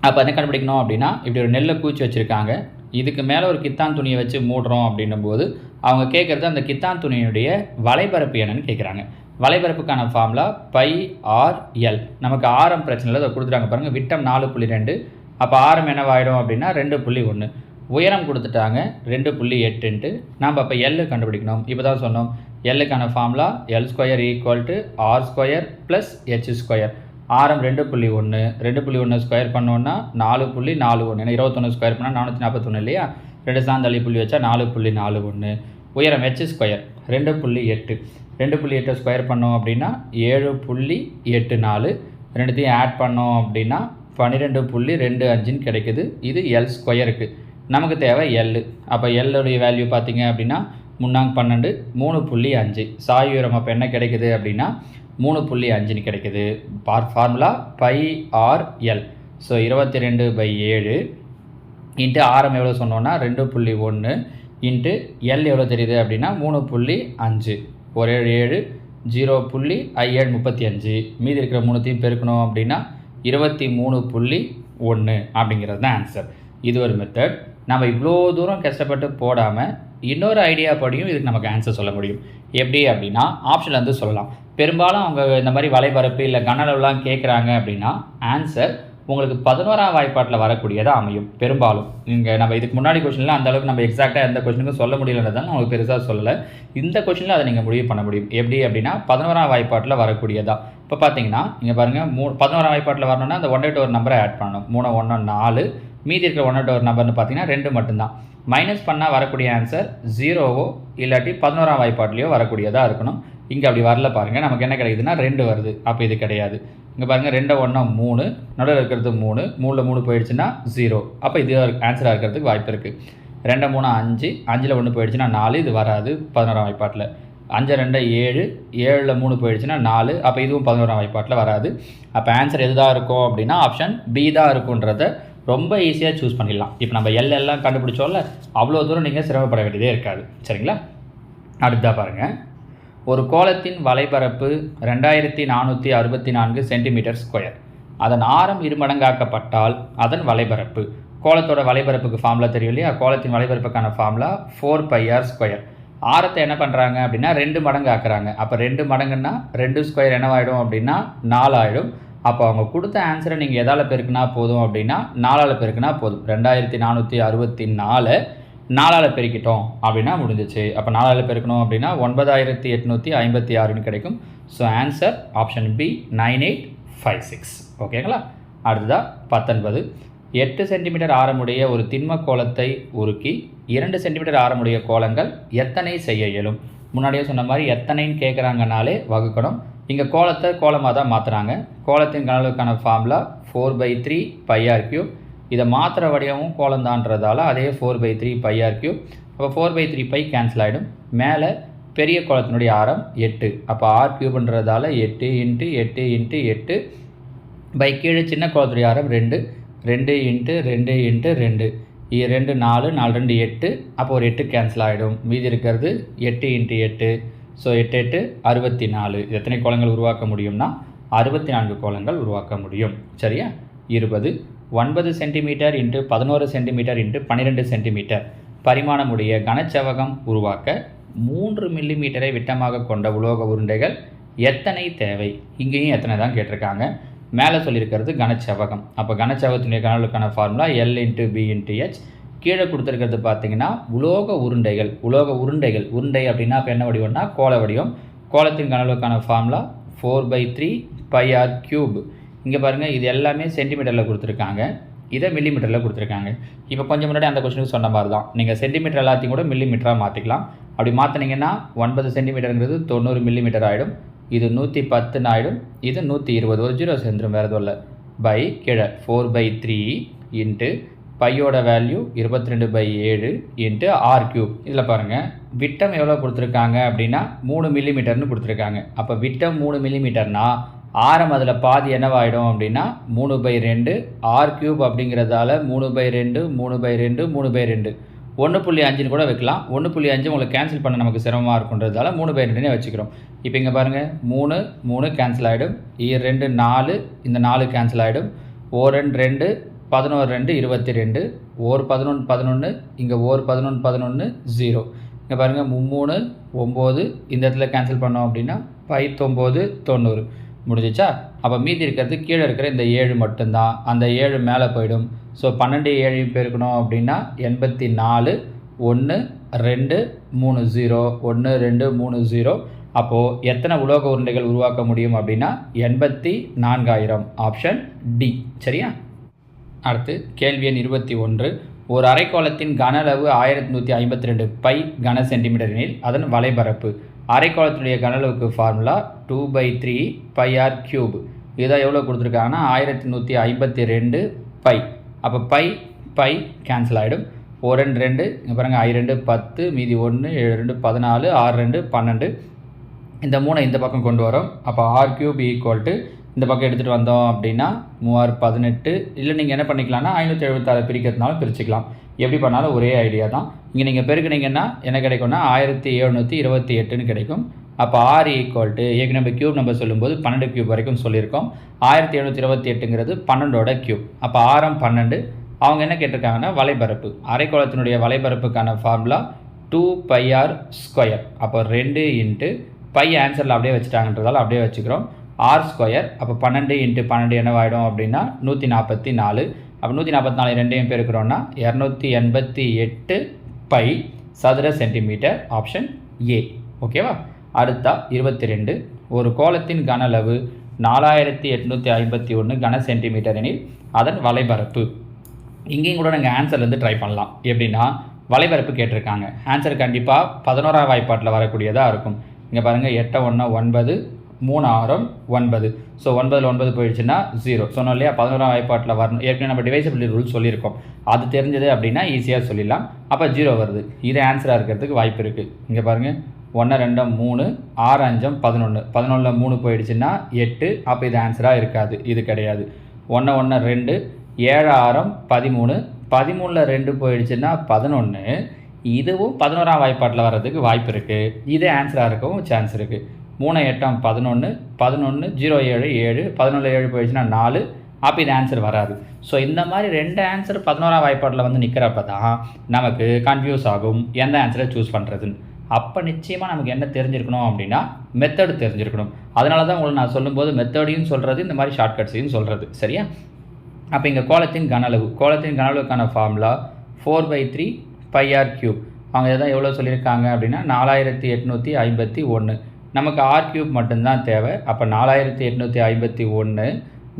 அப்போ என்ன கண்டுபிடிக்கணும் அப்படின்னா, இப்படி ஒரு நெல்லை கூச்சி வச்சுருக்காங்க, இதுக்கு மேலே ஒரு கித்தான் துணியை வச்சு மூடுறோம் அப்படின்னும் போது அவங்க கேட்குறது அந்த கித்தான் துணியினுடைய வலைபரப்பு என்னன்னு கேட்குறாங்க. வலைபரப்புக்கான ஃபார்முலா πr/l. நமக்கு ஆரம் பிரச்சனை இல்லை, அதை கொடுத்துட்டாங்க பாருங்கள். விட்டம் 4.2, அப்போ ஆரம் என்னவாயிடும் அப்படின்னா 2.1. உயரம் கொடுத்துட்டாங்க 2.8. நாம் அப்போ எல் கண்டுபிடிக்கணும். இப்போ தான் சொன்னோம் எல்லுக்கான ஃபார்முலா L² = R² + H². ஆரம் 2.1, 2.1 ஸ்கொயர் பண்ணோன்னா 4.41. ஏன்னா 21 ஸ்கொயர் பண்ணால் 441 இல்லையா? 2 சாந்தள்ளி புள்ளி வச்சா 4.41. உயரம் H² 2.8, 2.8 ஸ்கொயர் பண்ணோம் அப்படின்னா 7.84. ரெண்டுத்தையும் ஆட் பண்ணோம் அப்படின்னா 12.25 கிடைக்குது. இது L². நமக்கு தேவை L. அப்போ L-உடைய வேல்யூ பார்த்தீங்க அப்படின்னா 3×12 3.5. சாய் உயரம் அப்போ என்ன கிடைக்குது அப்படின்னா 3.5 கிடைக்குது. Formula πr/l. ஸோ 22/7 இன்ட்டு ஆரம் எவ்வளோ சொன்னோன்னா 2.1 இன்ட்டு எல் எவ்வளோ தெரியுது அப்படின்னா 3.5. ஒரு 7 0.57 35. மீதி இருக்கிற மூணுத்தையும் பெருக்கணும் அப்படின்னா 23.1 அப்படிங்கிறது தான் ஆன்சர். இது ஒரு மெத்தட். நம்ம இவ்வளோ தூரம் கஷ்டப்பட்டு போடாமல் இன்னொரு ஐடியா படியும் இதுக்கு நமக்கு ஆன்சர் சொல்ல முடியும். எப்படி அப்படின்னா ஆப்ஷன்லேருந்து சொல்லலாம். பெரும்பாலும் அவங்க இந்த மாதிரி வலைபரப்பு இல்லை கனளவுலாம் கேட்குறாங்க அப்படின்னா ஆன்சர் உங்களுக்கு 11ஆம் வாய்ப்பாட்டில் வரக்கூடியதாக அமையும். பெரும்பாலும் நீங்கள் நம்ம இதுக்கு முன்னாடி கொஸ்டினில் அந்தளவுக்கு நம்ம எக்ஸாக்டாக எந்த கொஸ்டினுக்கும் சொல்ல முடியலன்றதான் உங்களுக்கு பெருசாக சொல்லலை. இந்த கொஸ்டினில் அதை நீங்கள் முடிவு பண்ண முடியும். எப்படி அப்படின்னா 11ஆம் வாய்ப்பாட்டில் வரக்கூடியதா. இப்போ பார்த்தீங்கன்னா இங்கே பாருங்கள் 11ஆம் வாய்ப்பாட்டில் வரணும்னா அந்த 1 ஒரு நம்பரை ஆட் பண்ணணும். 3 1 4. மீதி இருக்கிற 1 ஒரு நம்பர்னு பார்த்தீங்கன்னா 2 மட்டும்தான். மைனஸ் பண்ணால் வரக்கூடிய ஆன்சர் 0வோ இல்லாட்டி 11ஆம் வாய்ப்பாட்டிலையோ வரக்கூடியதாக இருக்கணும். இங்கே அப்படி வரல பாருங்கள். நமக்கு என்ன கிடைக்குதுன்னா 2 வருது. அப்போ இது கிடையாது. இங்கே பாருங்கள் 2 1 3, நடுவில் இருக்கிறது 3, 3ல் 3 போயிடுச்சுன்னா 0. அப்போ இது ஆன்சராக இருக்கிறதுக்கு வாய்ப்பு இருக்குது. 2 3 5, 5ல் 1 போயிடுச்சுன்னா 4. இது வராது 11ஆம் வாய்ப்பாட்டில். 5 2 7, 7ல் 3 போயிடுச்சுன்னா 4. அப்போ இதுவும் 11ஆம் வாய்ப்பாட்டில் வராது. அப்போ ஆன்சர் எது தான் இருக்கும் அப்படின்னா ஆப்ஷன் பி தான் இருக்குன்றத ரொம்ப ஈஸியாக சூஸ் பண்ணிடலாம். இப்போ நம்ம எல்லாம் கண்டுபிடிச்சோம்ல, அவ்வளோ தூரம் நீங்கள் சிரமப்பட வேண்டியதே இருக்காது. சரிங்களா? அடுத்ததாக பாருங்கள். ஒரு கோளத்தின் வலைபரப்பு 2464 cm². அதன் ஆரம் இருமடங்காக்கப்பட்டால் அதன் வலைபரப்பு. கோளத்தோட வலைபரப்புக்கு ஃபார்முலா தெரியும் இல்லையா? கோளத்தின் வலைபரப்புக்கான ஃபார்முலா 4πr². ஆரத்தை என்ன பண்ணுறாங்க அப்படின்னா 2 மடங்கு ஆக்குறாங்க. அப்போ 2 மடங்குன்னா 2² என்னவாயிடும் அப்படின்னா 4 ஆகிடும். அப்போ அவங்க கொடுத்த ஆன்சரை நீங்கள் எதால் பெருக்குனா போதும் அப்படின்னா 4ஆல் பெருக்குனா போதும். 2464 4ஆல் பெருக்கிட்டோம் அப்படின்னா முடிஞ்சிச்சு. அப்போ 4ஆல் பெருக்கணும் அப்படின்னா 9856 கிடைக்கும். So answer option B 9856. ஓகேங்களா? அடுத்ததாக 19. 8 சென்டிமீட்டர் ஆரமுடைய ஒரு திண்ம கோலத்தை உருக்கி 2 சென்டிமீட்டர் ஆரமுடைய கோலங்கள் எத்தனை செய்ய இயலும்? முன்னாடியே சொன்ன மாதிரி எத்தனைன்னு கேட்குறாங்கனாலே வகுக்கணும். இங்கே கோலத்தை கோலமாக தான் மாற்றுறாங்க. கோலத்தின் கனவுக்கான ஃபார்முலா 4/3 πr3. இதை மாத்திர வடிவமும் கோலம் தான்றதால அதே 4/3 πr3. அப்போ 4/3 π கேன்சல் ஆகிடும். மேலே பெரிய கோலத்தினுடைய ஆரம் 8. அப்போ r3ன்றதால 8 × 8 × 8 பை கீழே சின்ன கோலத்துடைய ஆரம் 2. 2 × 2 × 2. 2 4 4 2 8. அப்போ ஒரு 8 கேன்சல் ஆகிடும். மீதி இருக்கிறது 8 × 8. ஸோ 8 8 64. எத்தனை கோலங்கள் உருவாக்க முடியும்னா 64 கோலங்கள் உருவாக்க முடியும். சரியா? 20. 9 சென்டிமீட்டர் × 11 சென்டிமீட்டர் × 12 சென்டிமீட்டர் பரிமாணமுடைய கனச்செவகம் உருவாக்க 3 மில்லிமீட்டரை விட்டமாக கொண்ட உலோக உருண்டைகள் எத்தனை தேவை? இங்கேயும் எத்தனை தான் கேட்டிருக்காங்க. மேலே சொல்லியிருக்கிறது கனச்செவகம். அப்போ கனச்செவகத்தினுடைய கனவுக்கான ஃபார்முலா L × B × H. கீழே கொடுத்துருக்கிறது பார்த்தீங்கன்னா உலோக உருண்டைகள். உருண்டை அப்படின்னா இப்போ என்ன வடிவம்னா கோள வடிவம். கோளத்தின் கனவுக்கான ஃபார்முலா 4/3 πr3. இங்கே பாருங்கள், இது எல்லாமே சென்டிமீட்டரில் கொடுத்துருக்காங்க, இதை மில்லிமீட்டரில் கொடுத்துருக்காங்க. இப்போ கொஞ்சம் முன்னாடி அந்த கொஸ்டினுக்கு சொன்ன மாதிரி தான் நீங்கள் சென்டிமீட்டர் எல்லாத்தையும் கூட மில்லிமீட்டராக மாற்றிக்கலாம். அப்படி மாற்றினீங்கன்னா 9 சென்டிமீட்டருங்கிறது 90 மில்லிமீட்டர் ஆகிடும். இது 110 ஆகிடும். இது 120. ஒரு 0 சேர்ந்துடும், வேறு எதுவும் இல்லை. பை கீழே 4/3 இன்ட்டு பையோட வேல்யூ 22/7 இன்ட்டு r3. இதில் பாருங்கள் விட்டம் எவ்வளோ கொடுத்துருக்காங்க அப்படின்னா 3 மில்லிமீட்டர்னு கொடுத்துருக்காங்க. அப்போ விட்டம் 3 மில்லிமீட்டர்னா ஆரம் அதில் பாதி என்னவாயிடும் அப்படின்னா 3/2. r3 அப்படிங்கிறதால 3/2 3/2 3/2 1.5 கூட வைக்கலாம். 1.5 உங்களுக்கு கேன்சல் பண்ண நமக்கு சிரமமாக இருக்குன்றதால 3/2 வச்சுக்கிறோம். இப்போ இங்கே பாருங்கள் 3 3 கேன்சல் ஆகிடும். 2 4 இந்த 4 கேன்சல் ஆகிடும். 1 2 11 2 22 1 11 11 இங்கே 1 11 11 0. இங்கே பாருங்கள் 3 9 இந்த இடத்துல கேன்சல் பண்ணோம் அப்படின்னா 9 90 முடிஞ்சிச்சா. அப்போ மீதி இருக்கிறது கீழே இருக்கிற இந்த 7 மட்டும்தான். அந்த 7 மேலே போயிடும். ஸோ 12 7 பெருக்கணும் அப்படின்னா 84 1 2 3 0 1 2 3 0. அப்போது எத்தனை உலோக உருண்டைகள் உருவாக்க முடியும் அப்படின்னா 84,000. Option D. சரியா. அடுத்து கேள்வி எண் 21. ஒரு அரைக்கோளத்தின் கன அளவு 1152 பை கன சென்டிமீட்டர் எனில் அதன் வலைபரப்பு. அரைக்கோளத்தினுடைய கன அளவுக்கு ஃபார்முலா 2/3 πr கியூப். இதை எவ்வளோ கொடுத்துருக்காங்கன்னா 1152 பை. அப்போ பை கேன்சல் ஆகிடும். 1 2 2 இங்கே பாருங்கள் I2 10 மீதி 1 7 2 14 6 2 12. இந்த 3 இந்த பக்கம் கொண்டு வரோம். அப்போ r³ ஈக்குவல் இந்த பக்கம் எடுத்துகிட்டு வந்தோம் அப்படின்னா 3 18. இல்லை நீங்கள் என்ன பண்ணிக்கலாம்னா 576 பிரிக்கிறதுனாலும் பிரிச்சுக்கலாம். எப்படி பண்ணாலும் ஒரே ஐடியா தான். இங்கே நீங்கள் பெருக்குனீங்கன்னா என்ன கிடைக்கும்னா 1728ன்னு கிடைக்கும். அப்போ r ஈக்குவல் ஏற்கனவே நம்ம க்யூப் நம்பர் சொல்லும்போது 12 க்யூப் வரைக்கும் சொல்லியிருக்கோம். 1728ங்கிறது 12ஓட க்யூப். அப்போ ஆரம் 12. அவங்க என்ன கேட்டிருக்காங்கன்னா வலைபரப்பு. அரைக்கோளத்தினுடைய வலைபரப்புக்கான ஃபார்முலா 2πr². அப்போ 2 இன்ட்டு பை ஆன்சரில் அப்படியே வச்சுட்டாங்கன்றதால அப்படியே வச்சுக்கிறோம். r². அப்போ 12 இன்ட்டு 12 என்னவாயிடும் அப்படின்னா 144. அப்போ 144 ரெண்டையும் பெருக்கிறோன்னா 288 பை சதுர சென்டிமீட்டர். Option A. ஓகேவா. அடுத்தா 22. ஒரு கோளத்தின் கன அளவு 4851 கன சென்டிமீட்டர் எனில் அதன் வலைபரப்பு. இங்கேயும் கூட நாங்கள் ஆன்சர்லேருந்து ட்ரை பண்ணலாம். எப்படின்னா வலைபரப்பு கேட்டிருக்காங்க. ஆன்சர் கண்டிப்பாக 11ஆம் வாய்ப்பாட்டில் வரக்கூடியதாக இருக்கும். இங்கே பாருங்கள் 8 1 9 3 6 9. ஸோ 9ல் 9 போயிடுச்சுன்னா 0 சொன்னோம் இல்லையா. 11ஆம் வாய்ப்பாட்டில் வரணும். ஏற்கனவே நம்ம டிவைசபிலிட்டி ரூல் சொல்லியிருக்கோம். அது தெரிஞ்சது அப்படின்னா ஈஸியாக சொல்லிடலாம். அப்போ 0 வருது. இது ஆன்சராக இருக்கிறதுக்கு வாய்ப்பு இருக்குது. இங்கே பாருங்கள் 1 2 3 6 5 11. 11ல் 3 போயிடுச்சுன்னா 8. அப்போ இது ஆன்சராக இருக்காது. இது கிடையாது. 1 1 2 7 6 13. 13ல் 2 போயிடுச்சுன்னா 11. இதுவும் 11ஆம் வாய்ப்பாட்டில் வர்றதுக்கு வாய்ப்பு இருக்குது. இது ஆன்சராக இருக்கவும் சான்ஸ் இருக்குது. 3 8 11 11 0 7 7. 11ல் 7 போயிடுச்சுன்னா 4. அப்போ இது ஆன்சர் வராது. ஸோ இந்த மாதிரி 2 ஆன்சர் 11ஆம் வாய்ப்பாட்டில் வந்து நிற்கிறப்ப தான் நமக்கு கன்ஃபியூஸ் ஆகும் எந்த ஆன்சரை சூஸ் பண்ணுறதுன்னு. அப்போ நிச்சயமாக நமக்கு என்ன தெரிஞ்சிருக்கணும் அப்படின்னா மெத்தடு தெரிஞ்சிருக்கணும். அதனால தான் உங்களுக்கு நான் சொல்லும்போது மெத்தடையும் சொல்கிறது, இந்த மாதிரி ஷார்ட்கட்ஸையும் சொல்கிறது. சரியா. அப்போ இங்கே கோளத்தின் கன அளவு. கோளத்தின் கன அளவுக்கான ஃபார்முலா 4/3 πr³. அவங்க எதாவது எவ்வளோ சொல்லியிருக்காங்க அப்படின்னா 4851. நமக்கு r³ மட்டும்தான் தேவை. அப்போ 4851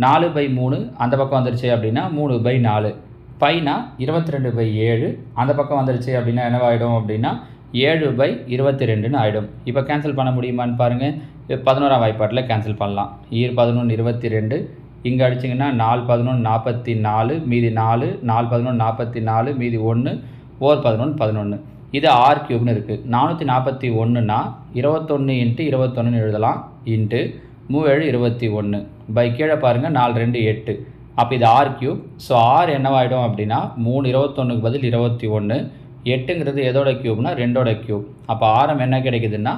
4/3 அந்த பக்கம் வந்துருச்சு அப்படின்னா 3/4. பைனா 22/7 அந்த பக்கம் வந்துருச்சு அப்படின்னா என்னவாயிடும் அப்படின்னா 7/22ன்னு ஆகிடும். இப்போ கேன்சல் பண்ண முடியுமான்னு பாருங்கள். 11ஆம் வாய்ப்பாட்டில் கேன்சல் பண்ணலாம். 11 22. இங்கே அடிச்சிங்கன்னா 4 11 44 மீதி 4 4 11 44 மீதி 1 4 11 11. இது r³ இருக்குது. 441னா 21 × 21ன்னு எழுதலாம். இன்ட்டு 3 7 21 பை கீழே பாருங்கள் 4 2 8. அப்போ இது r³. ஸோ r என்னவாயிடும் அப்படின்னா 3 21க்கு பதில் 21. 8ங்கிறது எதோட க்யூப்னா 2ஓட க்யூப். அப்போ ஆரம் என்ன கிடைக்குதுன்னா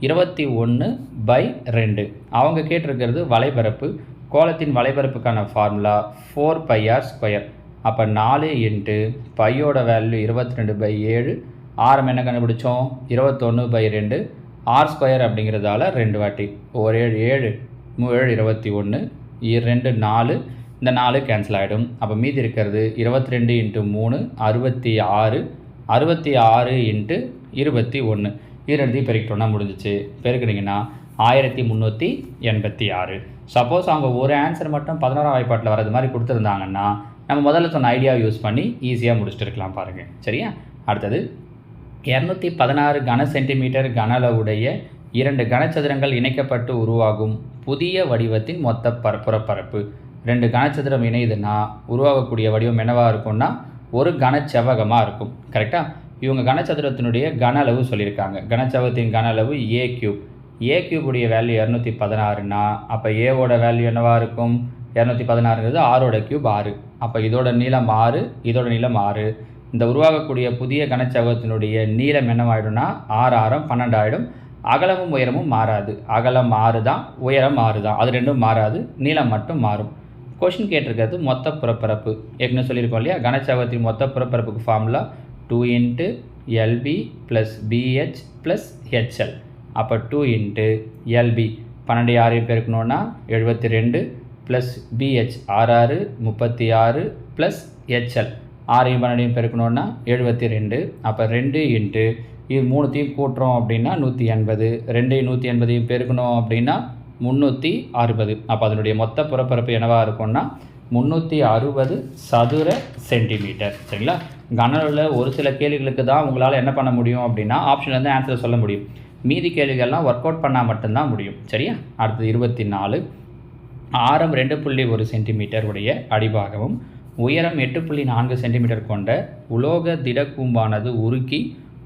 21/2. அவங்க கேட்டிருக்கிறது வலைபரப்பு. கோளத்தின் வலைபரப்புக்கான ஃபார்முலா 4πr². அப்போ 4 இன்ட்டு பையோட வேல்யூ 22/7. ஆரம் என்ன கண்டுபிடிச்சோம் 21/2. r² அப்படிங்கிறதால 2 வாட்டி 1 7 7 3 7 21 2 4. இந்த 4 கேன்சல் ஆகிடும். அப்போ மீதி இருக்கிறது 22 × 3 66. 66 × 21. இது ரெண்டையும் பெருக்கிட்டோன்னா முடிஞ்சிச்சு. பெருக்குனிங்கன்னா 1386. சப்போஸ் அவங்க ஒரு ஆன்சர் மட்டும் 11ஆம் வாய்ப்பாட்டில் வர்றது மாதிரி கொடுத்துருந்தாங்கன்னா நம்ம முதல்ல சொன்ன ஐடியாவை யூஸ் பண்ணி ஈஸியாக முடிச்சுட்டு இருக்கலாம் பாருங்கள். சரியா. அடுத்தது 216 கன சென்டிமீட்டர் கன அளவுடைய 2 கனச்சதுரங்கள் இணைக்கப்பட்டு உருவாகும் புதிய வடிவத்தின் மொத்த புறப்பரப்பு. 2 கனச்சதுரம் இணையுதுன்னா உருவாகக்கூடிய வடிவம் என்னவாக இருக்கும்னா ஒரு கனச்செவ்வகமாக இருக்கும். கரெக்டாக. இவங்க கனச்சதுரத்தினுடைய கன அளவு சொல்லியிருக்காங்க. கனச்செவ்வகத்தின் கன அளவு a³. a³ உடைய வேல்யூ 216னா அப்போ ஏவோட வேல்யூ என்னவாக இருக்கும் 216ங்கிறது 6ஓட க்யூப் 6. அப்போ இதோட நீளம் 6, இதோட நீளம் 6. இந்த உருவாகக்கூடிய புதிய கனச்செவ்வகத்தினுடைய நீளம் என்னவாயிடும்னா 6 ஆரம் 12 ஆகிடும். அகலமும் உயரமும் மாறாது. அகலம் 6 தான், உயரம் 6 தான். அது ரெண்டும் மாறாது, நீளம் மட்டும் மாறும். கொஷின் கேட்டிருக்கிறது மொத்த புறப்பரப்பு. ஏற்கனவே சொல்லியிருக்கோம் இல்லையா, கனச்செவ்வகத்தின் மொத்த புறப்பரப்புக்கு ஃபார்முலா 2 × LB + BH + HL. அப்போ 2 × LB 12 6 பெருக்கணும்னா 72 + BH 6 36 + HL 6 12 பெருக்கணும்னா 72. அப்போ 2 × இது மூணுத்தையும் கூட்டுறோம் அப்படின்னா 180. 2 180 பெருக்கணும் அப்படின்னா 360. அப்போ அதனுடைய மொத்த புறப்பரப்பு என்னவாக இருக்கும்னா 360 சதுர சென்டிமீட்டர். சரிங்களா? கன அளவில் ஒரு சில கேள்விகளுக்கு தான் உங்களால் என்ன பண்ண முடியும் அப்படின்னா ஆப்ஷன்லேருந்து ஆன்சர் சொல்ல முடியும். மீதி கேள்விகள்லாம் ஒர்க் அவுட் பண்ணால் மட்டும்தான் முடியும். சரியா? அடுத்தது 24. ஆரம் 2.1 சென்டிமீட்டர் உடைய அடிபாகமும் உயரம் 8.4 சென்டிமீட்டர் கொண்ட உலோக திடக்கூம்பானது உருக்கி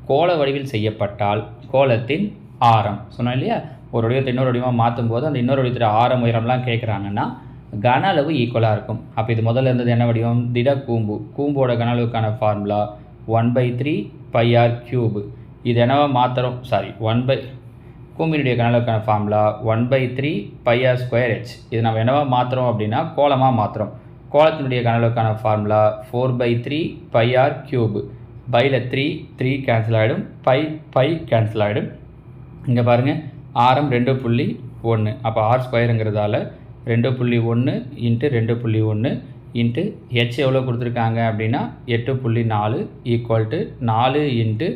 கோள வடிவில் செய்யப்பட்டால் கோலத்தின் ஆரம் சொன்னோம் இல்லையா, ஒரு வடிவத்தை இன்னொரு வடிவமாக மாற்றும் போது அந்த இன்னொரு வடிவத்தில் ஆரம் உயரம்லாம் கேட்குறாங்கன்னா கன அளவு ஈக்குவலாக இருக்கும். அப்போ இது முதல்ல இருந்தது என்ன வடிவம்? திடக்கூம்பு. கூம்போட கன அளவுக்கான ஃபார்முலா 1/3 πr³. இது என்னவா மாத்திரம் கூம்பினுடைய கன அளவுக்கான ஃபார்முலா 1/3 πr²h. இது நம்ம என்னவா மாத்திரம் அப்படின்னா கோலமாக மாத்திரம். கோலத்தினுடைய கன அளவுக்கான ஃபார்முலா 4/3 πr³. பையில் 3 கேன்சல் ஆகிடும், பை கேன்சல் ஆகிடும். இங்கே பாருங்கள், ஆரம் 2.1. அப்போ r²ங்கிறதால 2.1 × 2.1 × h எவ்வளோ கொடுத்துருக்காங்க அப்படின்னா 8.4 = 4 ×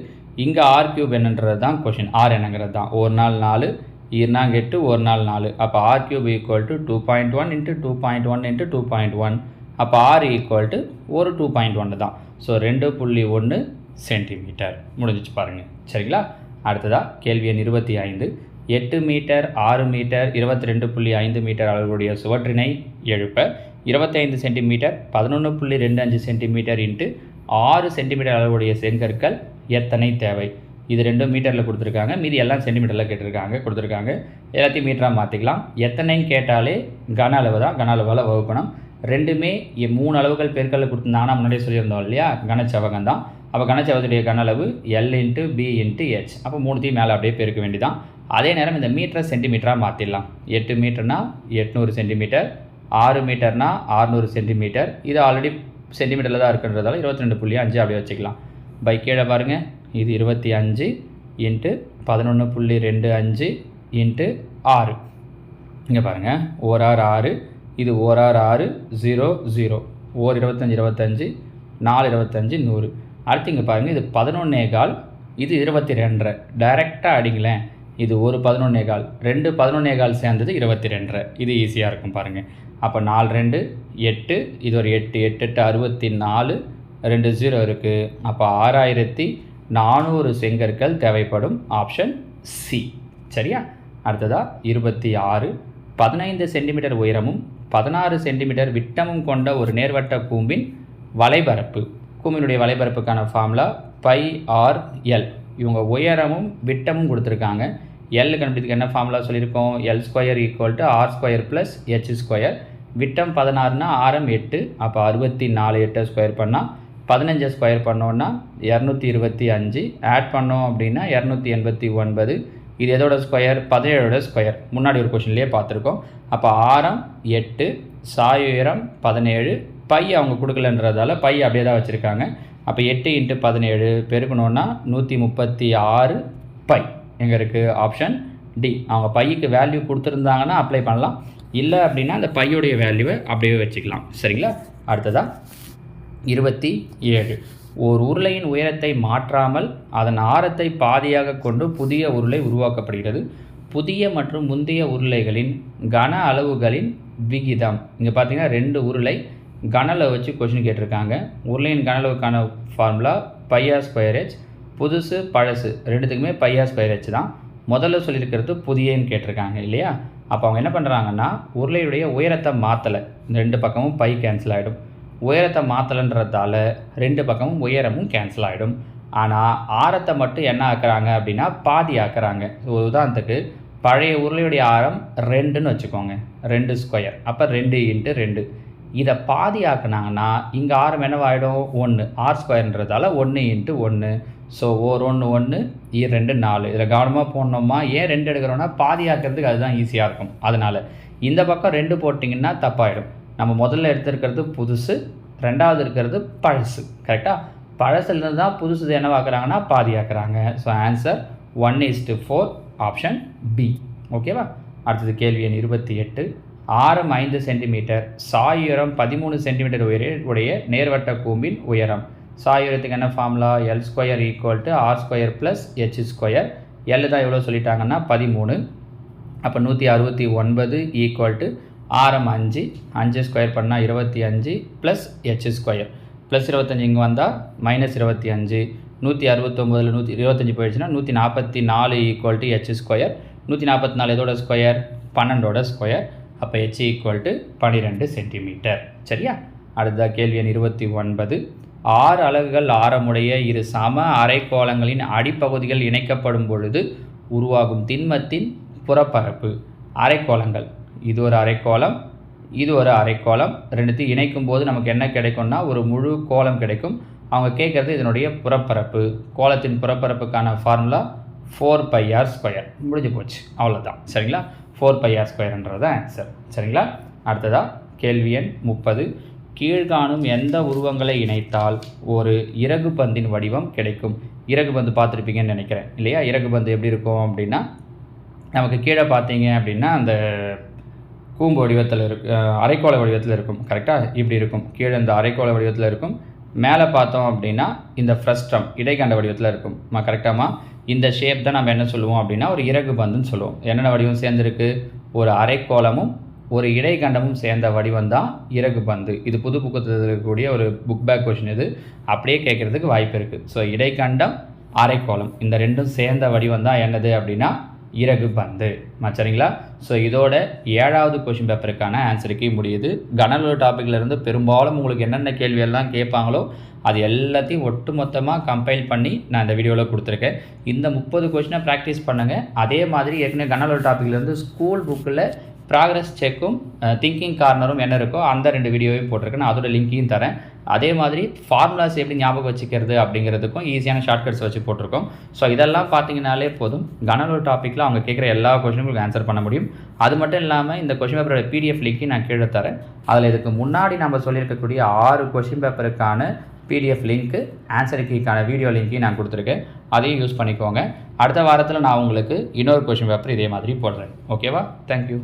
இங்கே r³ என்னன்றது தான் கொஷின். r என்னங்கிறது தான். ஒரு நாள் 4, ஈர்னாங்க 8, ஒரு நாள் 4. அப்போ r³ = 2.1 × 2.1 × 2.1. அப்போ r = ஒரு 2.1 தான். So 2.1 centimetre. முடிஞ்சிச்சு பாருங்கள். சரிங்களா? அடுத்ததாக கேள்வி எண் 25. 8 மீட்டர் 6 மீட்டர் 22.5 மீட்டர் அளவுடைய சுவற்றினை எழுப்ப 25 சென்டிமீட்டர் 11.25 சென்டிமீட்டர் × 6 சென்டிமீட்டர் அளவுடைய செங்கற்கள் எத்தனை தேவை? இது 2 மீட்டரில் கொடுத்துருக்காங்க, மீதி எல்லாம் சென்டிமீட்டரில் கொடுத்துருக்காங்க. எல்லாத்தையும் மீட்டராக மாற்றிக்கலாம். எத்தனைன்னு கேட்டாலே கன அளவு தான், கன அளவால் வகுக்கணும். ரெண்டுமே 3 அளவுகள் பெருக்கல்ல கொடுத்துருந்தாங்கன்னா முன்னாடியே சொல்லியிருந்தோம் இல்லையா, கனச்செவ்வகம் தான். அப்போ கனச்செவ்வகத்துடைய கன அளவு L × B × H. அப்போ 3த்தையும் மேலே அப்படியே பெருக்க வேண்டியதான். அதே நேரம் இந்த மீட்டரை சென்டிமீட்டராக மாற்றிடலாம். 8 மீட்டர்னா 800 சென்டிமீட்டர், 6 மீட்டர்னா 600 சென்டிமீட்டர். இது ஆல்ரெடி சென்டிமீட்டரில் தான் இருக்குன்றதால 22.5 அப்படியே வச்சுக்கலாம். பை கீழே பாருங்கள், இது 25 × 11.25 × 6. இங்கே பாருங்கள், ஓர் 6, இது ஓர் 6, 0 0, ஓர் 25 25, 4 25 100. அடுத்து இங்கே பாருங்கள், இது 11.25, இது 22. டைரெக்டாக அடிங்களேன். இது ஒரு 11.25, 2 11.25 சேர்ந்தது 22. இது ஈஸியாக இருக்கும் பாருங்கள். அப்போ 4 2 8, இது ஒரு 8 8 8 64, 2 0 இருக்குது. அப்போ 6400 செங்கற்கள் தேவைப்படும். Option C. சரியா? அடுத்ததாக 26. 15 சென்டிமீட்டர் உயரமும் 16 சென்டிமீட்டர் விட்டமும் கொண்ட ஒரு நேர்வட்ட கூம்பின் வலைபரப்பு. கூம்பினுடைய வலைபரப்புக்கான ஃபார்முலா πr/l. இவங்க உயரமும் விட்டமும் கொடுத்துருக்காங்க. எல் கண்டுபிடிக்க என்ன ஃபார்முலா சொல்லியிருக்கோம்? L² = r² + h². விட்டம் 16னா ஆரம் 8. அப்போ 64 8 ஸ்கொயர் பண்ணால் 15 ஸ்கொயர் பண்ணோன்னா 225. ஆட் பண்ணோம் அப்படின்னா 289. இது எதோட ஸ்கொயர்? 17ஓட ஸ்கொயர். முன்னாடி ஒரு கொஷின்லேயே பார்த்துருக்கோம். அப்போ ஆரம் 8, சாய் உயரம் 17, பை அவங்க கொடுக்கலன்றதால பை அப்படியே தான் வச்சுருக்காங்க. அப்போ 8 × 17 பெருக்கணுன்னா 136 பை. எங்கே இருக்குது? Option D. அவங்க பைக்கு வேல்யூ கொடுத்துருந்தாங்கன்னா அப்ளை பண்ணலாம், இல்லை அப்படின்னா அந்த பையுடைய வேல்யூவை அப்படியே வச்சுக்கலாம். சரிங்களா? அடுத்ததாக 27. ஓர் உருளையின் உயரத்தை மாற்றாமல் அதன் ஆரத்தை பாதியாக கொண்டு புதிய உருளை உருவாக்கப்படுகிறது. புதிய மற்றும் முந்தைய உருளைகளின் கன அளவுகளின் விகிதம். இங்கே பார்த்தீங்கன்னா 2 உருளை கன அளவு வச்சு கொஷின் கேட்டிருக்காங்க. உருளையின் கன அளவுக்கான ஃபார்முலா πr²h. புதுசு பழசு ரெண்டுத்துக்குமே πr²h தான். முதல்ல சொல்லியிருக்கிறது புதியன்னு கேட்டிருக்காங்க இல்லையா? அப்போ அவங்க என்ன பண்ணுறாங்கன்னா உருளையுடைய உயரத்தை மாற்றலை. இந்த 2 பக்கமும் பை கேன்சல் ஆகிடும். உயரத்தை மாற்றலைன்றதால 2 பக்கமும் உயரமும் கேன்சல் ஆகிடும். ஆனால் ஆரத்தை மட்டும் என்ன ஆக்குறாங்க அப்படின்னா பாதி ஆக்குறாங்க. உதாரணத்துக்கு பழைய உருளையுடைய ஆரம் 2ன்னு வச்சுக்கோங்க, 2 ஸ்கொயர். அப்போ 2 × 2. இதை பாதி ஆக்குனாங்கன்னா இங்கே ஆரம் என்னவாயிடும் 1 ஆர் ஸ்கொயர்ன்றதால 1 × 1. ஸோ ஓர் 1 1 2 4. இதில் கவனமாக போடணுமா? ஏன் 2 எடுக்கிறோன்னா பாதி ஆக்கிறதுக்கு அதுதான் ஈஸியாக இருக்கும். அதனால் இந்த பக்கம் 2 போட்டிங்கன்னா தப்பாயிடும். நம்ம முதல்ல எடுத்துருக்கிறது புதுசு, ரெண்டாவது இருக்கிறது பழசு. கரெக்டாக? பழசுலேருந்து தான் புதுசு என்னவாக்குறாங்கன்னா பாதி ஆக்குறாங்க. So answer 1:4 option B. ஓகேவா? அடுத்தது கேள்வி எண் 28. ஆரம் 5 சென்டிமீட்டர், சாயுரம் 13 சென்டிமீட்டர் உடைய நேர்வட்ட கூம்பின் உயரம். சாயுரத்துக்கு என்ன formula? L² = R² + H². L தான் எவ்வளோ சொல்லிட்டாங்கன்னா 13. அப்போ 169 = ஆரம் 5, 5 ஸ்கொயர் பண்ணால் 25 + H². ப்ளஸ் 25 இங்கே வந்தால் -25. 169 125 போயிடுச்சுன்னா 144 = H². 144 எதோட ஸ்கொயர்? 12ஓட ஸ்கொயர். அப்போ H = 12 சென்டிமீட்டர். சரியா? அடுத்த கேள்வி எண் 29. 6 அலகுகள் ஆரமுடைய இரு சம அரைக்கோளங்களின் அடிப்பகுதிகள் இணைக்கப்படும் பொழுது உருவாகும் திண்மத்தின் புறப்பரப்பு. அரைக்கோளங்கள், இது ஒரு அரைக்கோளம், இது ஒரு அரைக்கோளம். ரெண்டுத்தையும் இணைக்கும் போது நமக்கு என்ன கிடைக்கும்னா ஒரு முழு கோளம் கிடைக்கும். அவங்க கேட்குறது இதனுடைய புறப்பரப்பு. கோளத்தின் புறப்பரப்புக்கான ஃபார்முலா 4πr². முடிஞ்சு போச்சு, அவ்வளோதான். சரிங்களா? 4πr² answer. சரிங்களா? அடுத்ததாக கேள்வி எண் 30. கீழ்காணும் எந்த உருவங்களை இணைத்தால் ஒரு இறகு பந்தின் வடிவம் கிடைக்கும்? இறகு பந்து பார்த்துருப்பீங்கன்னு நினைக்கிறேன் இல்லையா? இறகு பந்து எப்படி இருக்கும் அப்படின்னா, நமக்கு கீழே பார்த்தீங்க அப்படின்னா அந்த கூம்பு வடிவத்தில் அரைக்கோள வடிவத்தில் இருக்கும். கரெக்டாக? இப்படி இருக்கும். கீழே இந்த அரைக்கோள வடிவத்தில் இருக்கும். மேலே பார்த்தோம் அப்படின்னா இந்த ஃப்ரஸ்ட்ரம் இடைக்கண்ட வடிவத்தில் இருக்கும். கரெக்டாமா? இந்த ஷேப் தான் நம்ம என்ன சொல்லுவோம் அப்படின்னா ஒரு இறகு பந்துன்னு சொல்லுவோம். என்னென்ன வடிவம் சேர்ந்துருக்கு? ஒரு அரைக்கோளமும் ஒரு இடைக்கண்டமும் சேர்ந்த வடிவம் தான் இறகு பந்து. இது புது புக்கத்தில் இருக்கக்கூடிய ஒரு புக் பேக் கொஷின். இது அப்படியே கேட்குறதுக்கு வாய்ப்பு இருக்குது. ஸோ இடைக்கண்டம், அரைக்கோளம், இந்த ரெண்டும் சேர்ந்த வடிவம் தான் என்னது அப்படின்னா இறகு பந்து. சரிங்களா? ஸோ இதோட 7வது கொஷின் பேப்பருக்கான ஆன்சருக்கு முடியுது. கனலூர் டாப்பிக்லேருந்து பெரும்பாலும் உங்களுக்கு என்னென்ன கேள்வியெல்லாம் கேட்பாங்களோ அது எல்லாத்தையும் ஒட்டு மொத்தமாக கம்பைல் பண்ணி நான் இந்த வீடியோவில் கொடுத்துருக்கேன். இந்த 30 கொஷினை ப்ராக்டிஸ் பண்ணுங்கள். அதே மாதிரி ஏற்கனவே கனலூர் டாப்பிக்லேருந்து ஸ்கூல் புக்கில் ப்ராக்ரஸ் செக்கும் திங்கிங் கார்னரும் என்ன இருக்கோ அந்த 2 வீடியோவையும் போட்டிருக்கேன். நான் அதோட லிங்க்கையும் தரேன். அதே மாதிரி ஃபார்முலாஸ் எப்படி ஞாபகம் வச்சுக்கிறது அப்படிங்கிறதுக்கும் ஈஸியான ஷார்ட்கட்ஸ் வச்சு போட்டிருக்கோம். ஸோ இதெல்லாம் பார்த்தீங்கனாலே போதும், கனலூர் டாப்பிக்கில் அவங்க கேட்குற எல்லா கொஷினுக்கும் ஆன்சர் பண்ண முடியும். அது மட்டும் இல்லாமல் இந்த கொஷின் பேப்பரோட PDF லிங்க்கையும் நான் கீழே தரேன். அதில் இதுக்கு முன்னாடி நம்ம சொல்லியிருக்கக்கூடிய 6 கொஷின் பேப்பருக்கான PDF லிங்க்கு, ஆன்சர் கீக்கான வீடியோ லிங்க்கையும் நான் கொடுத்துருக்கேன். அதையும் யூஸ் பண்ணிக்கோங்க. அடுத்த வாரத்தில் நான் உங்களுக்கு இன்னொரு கொஷின் பேப்பர் இதே மாதிரி போடுறேன். ஓகேவா? தேங்க்யூ.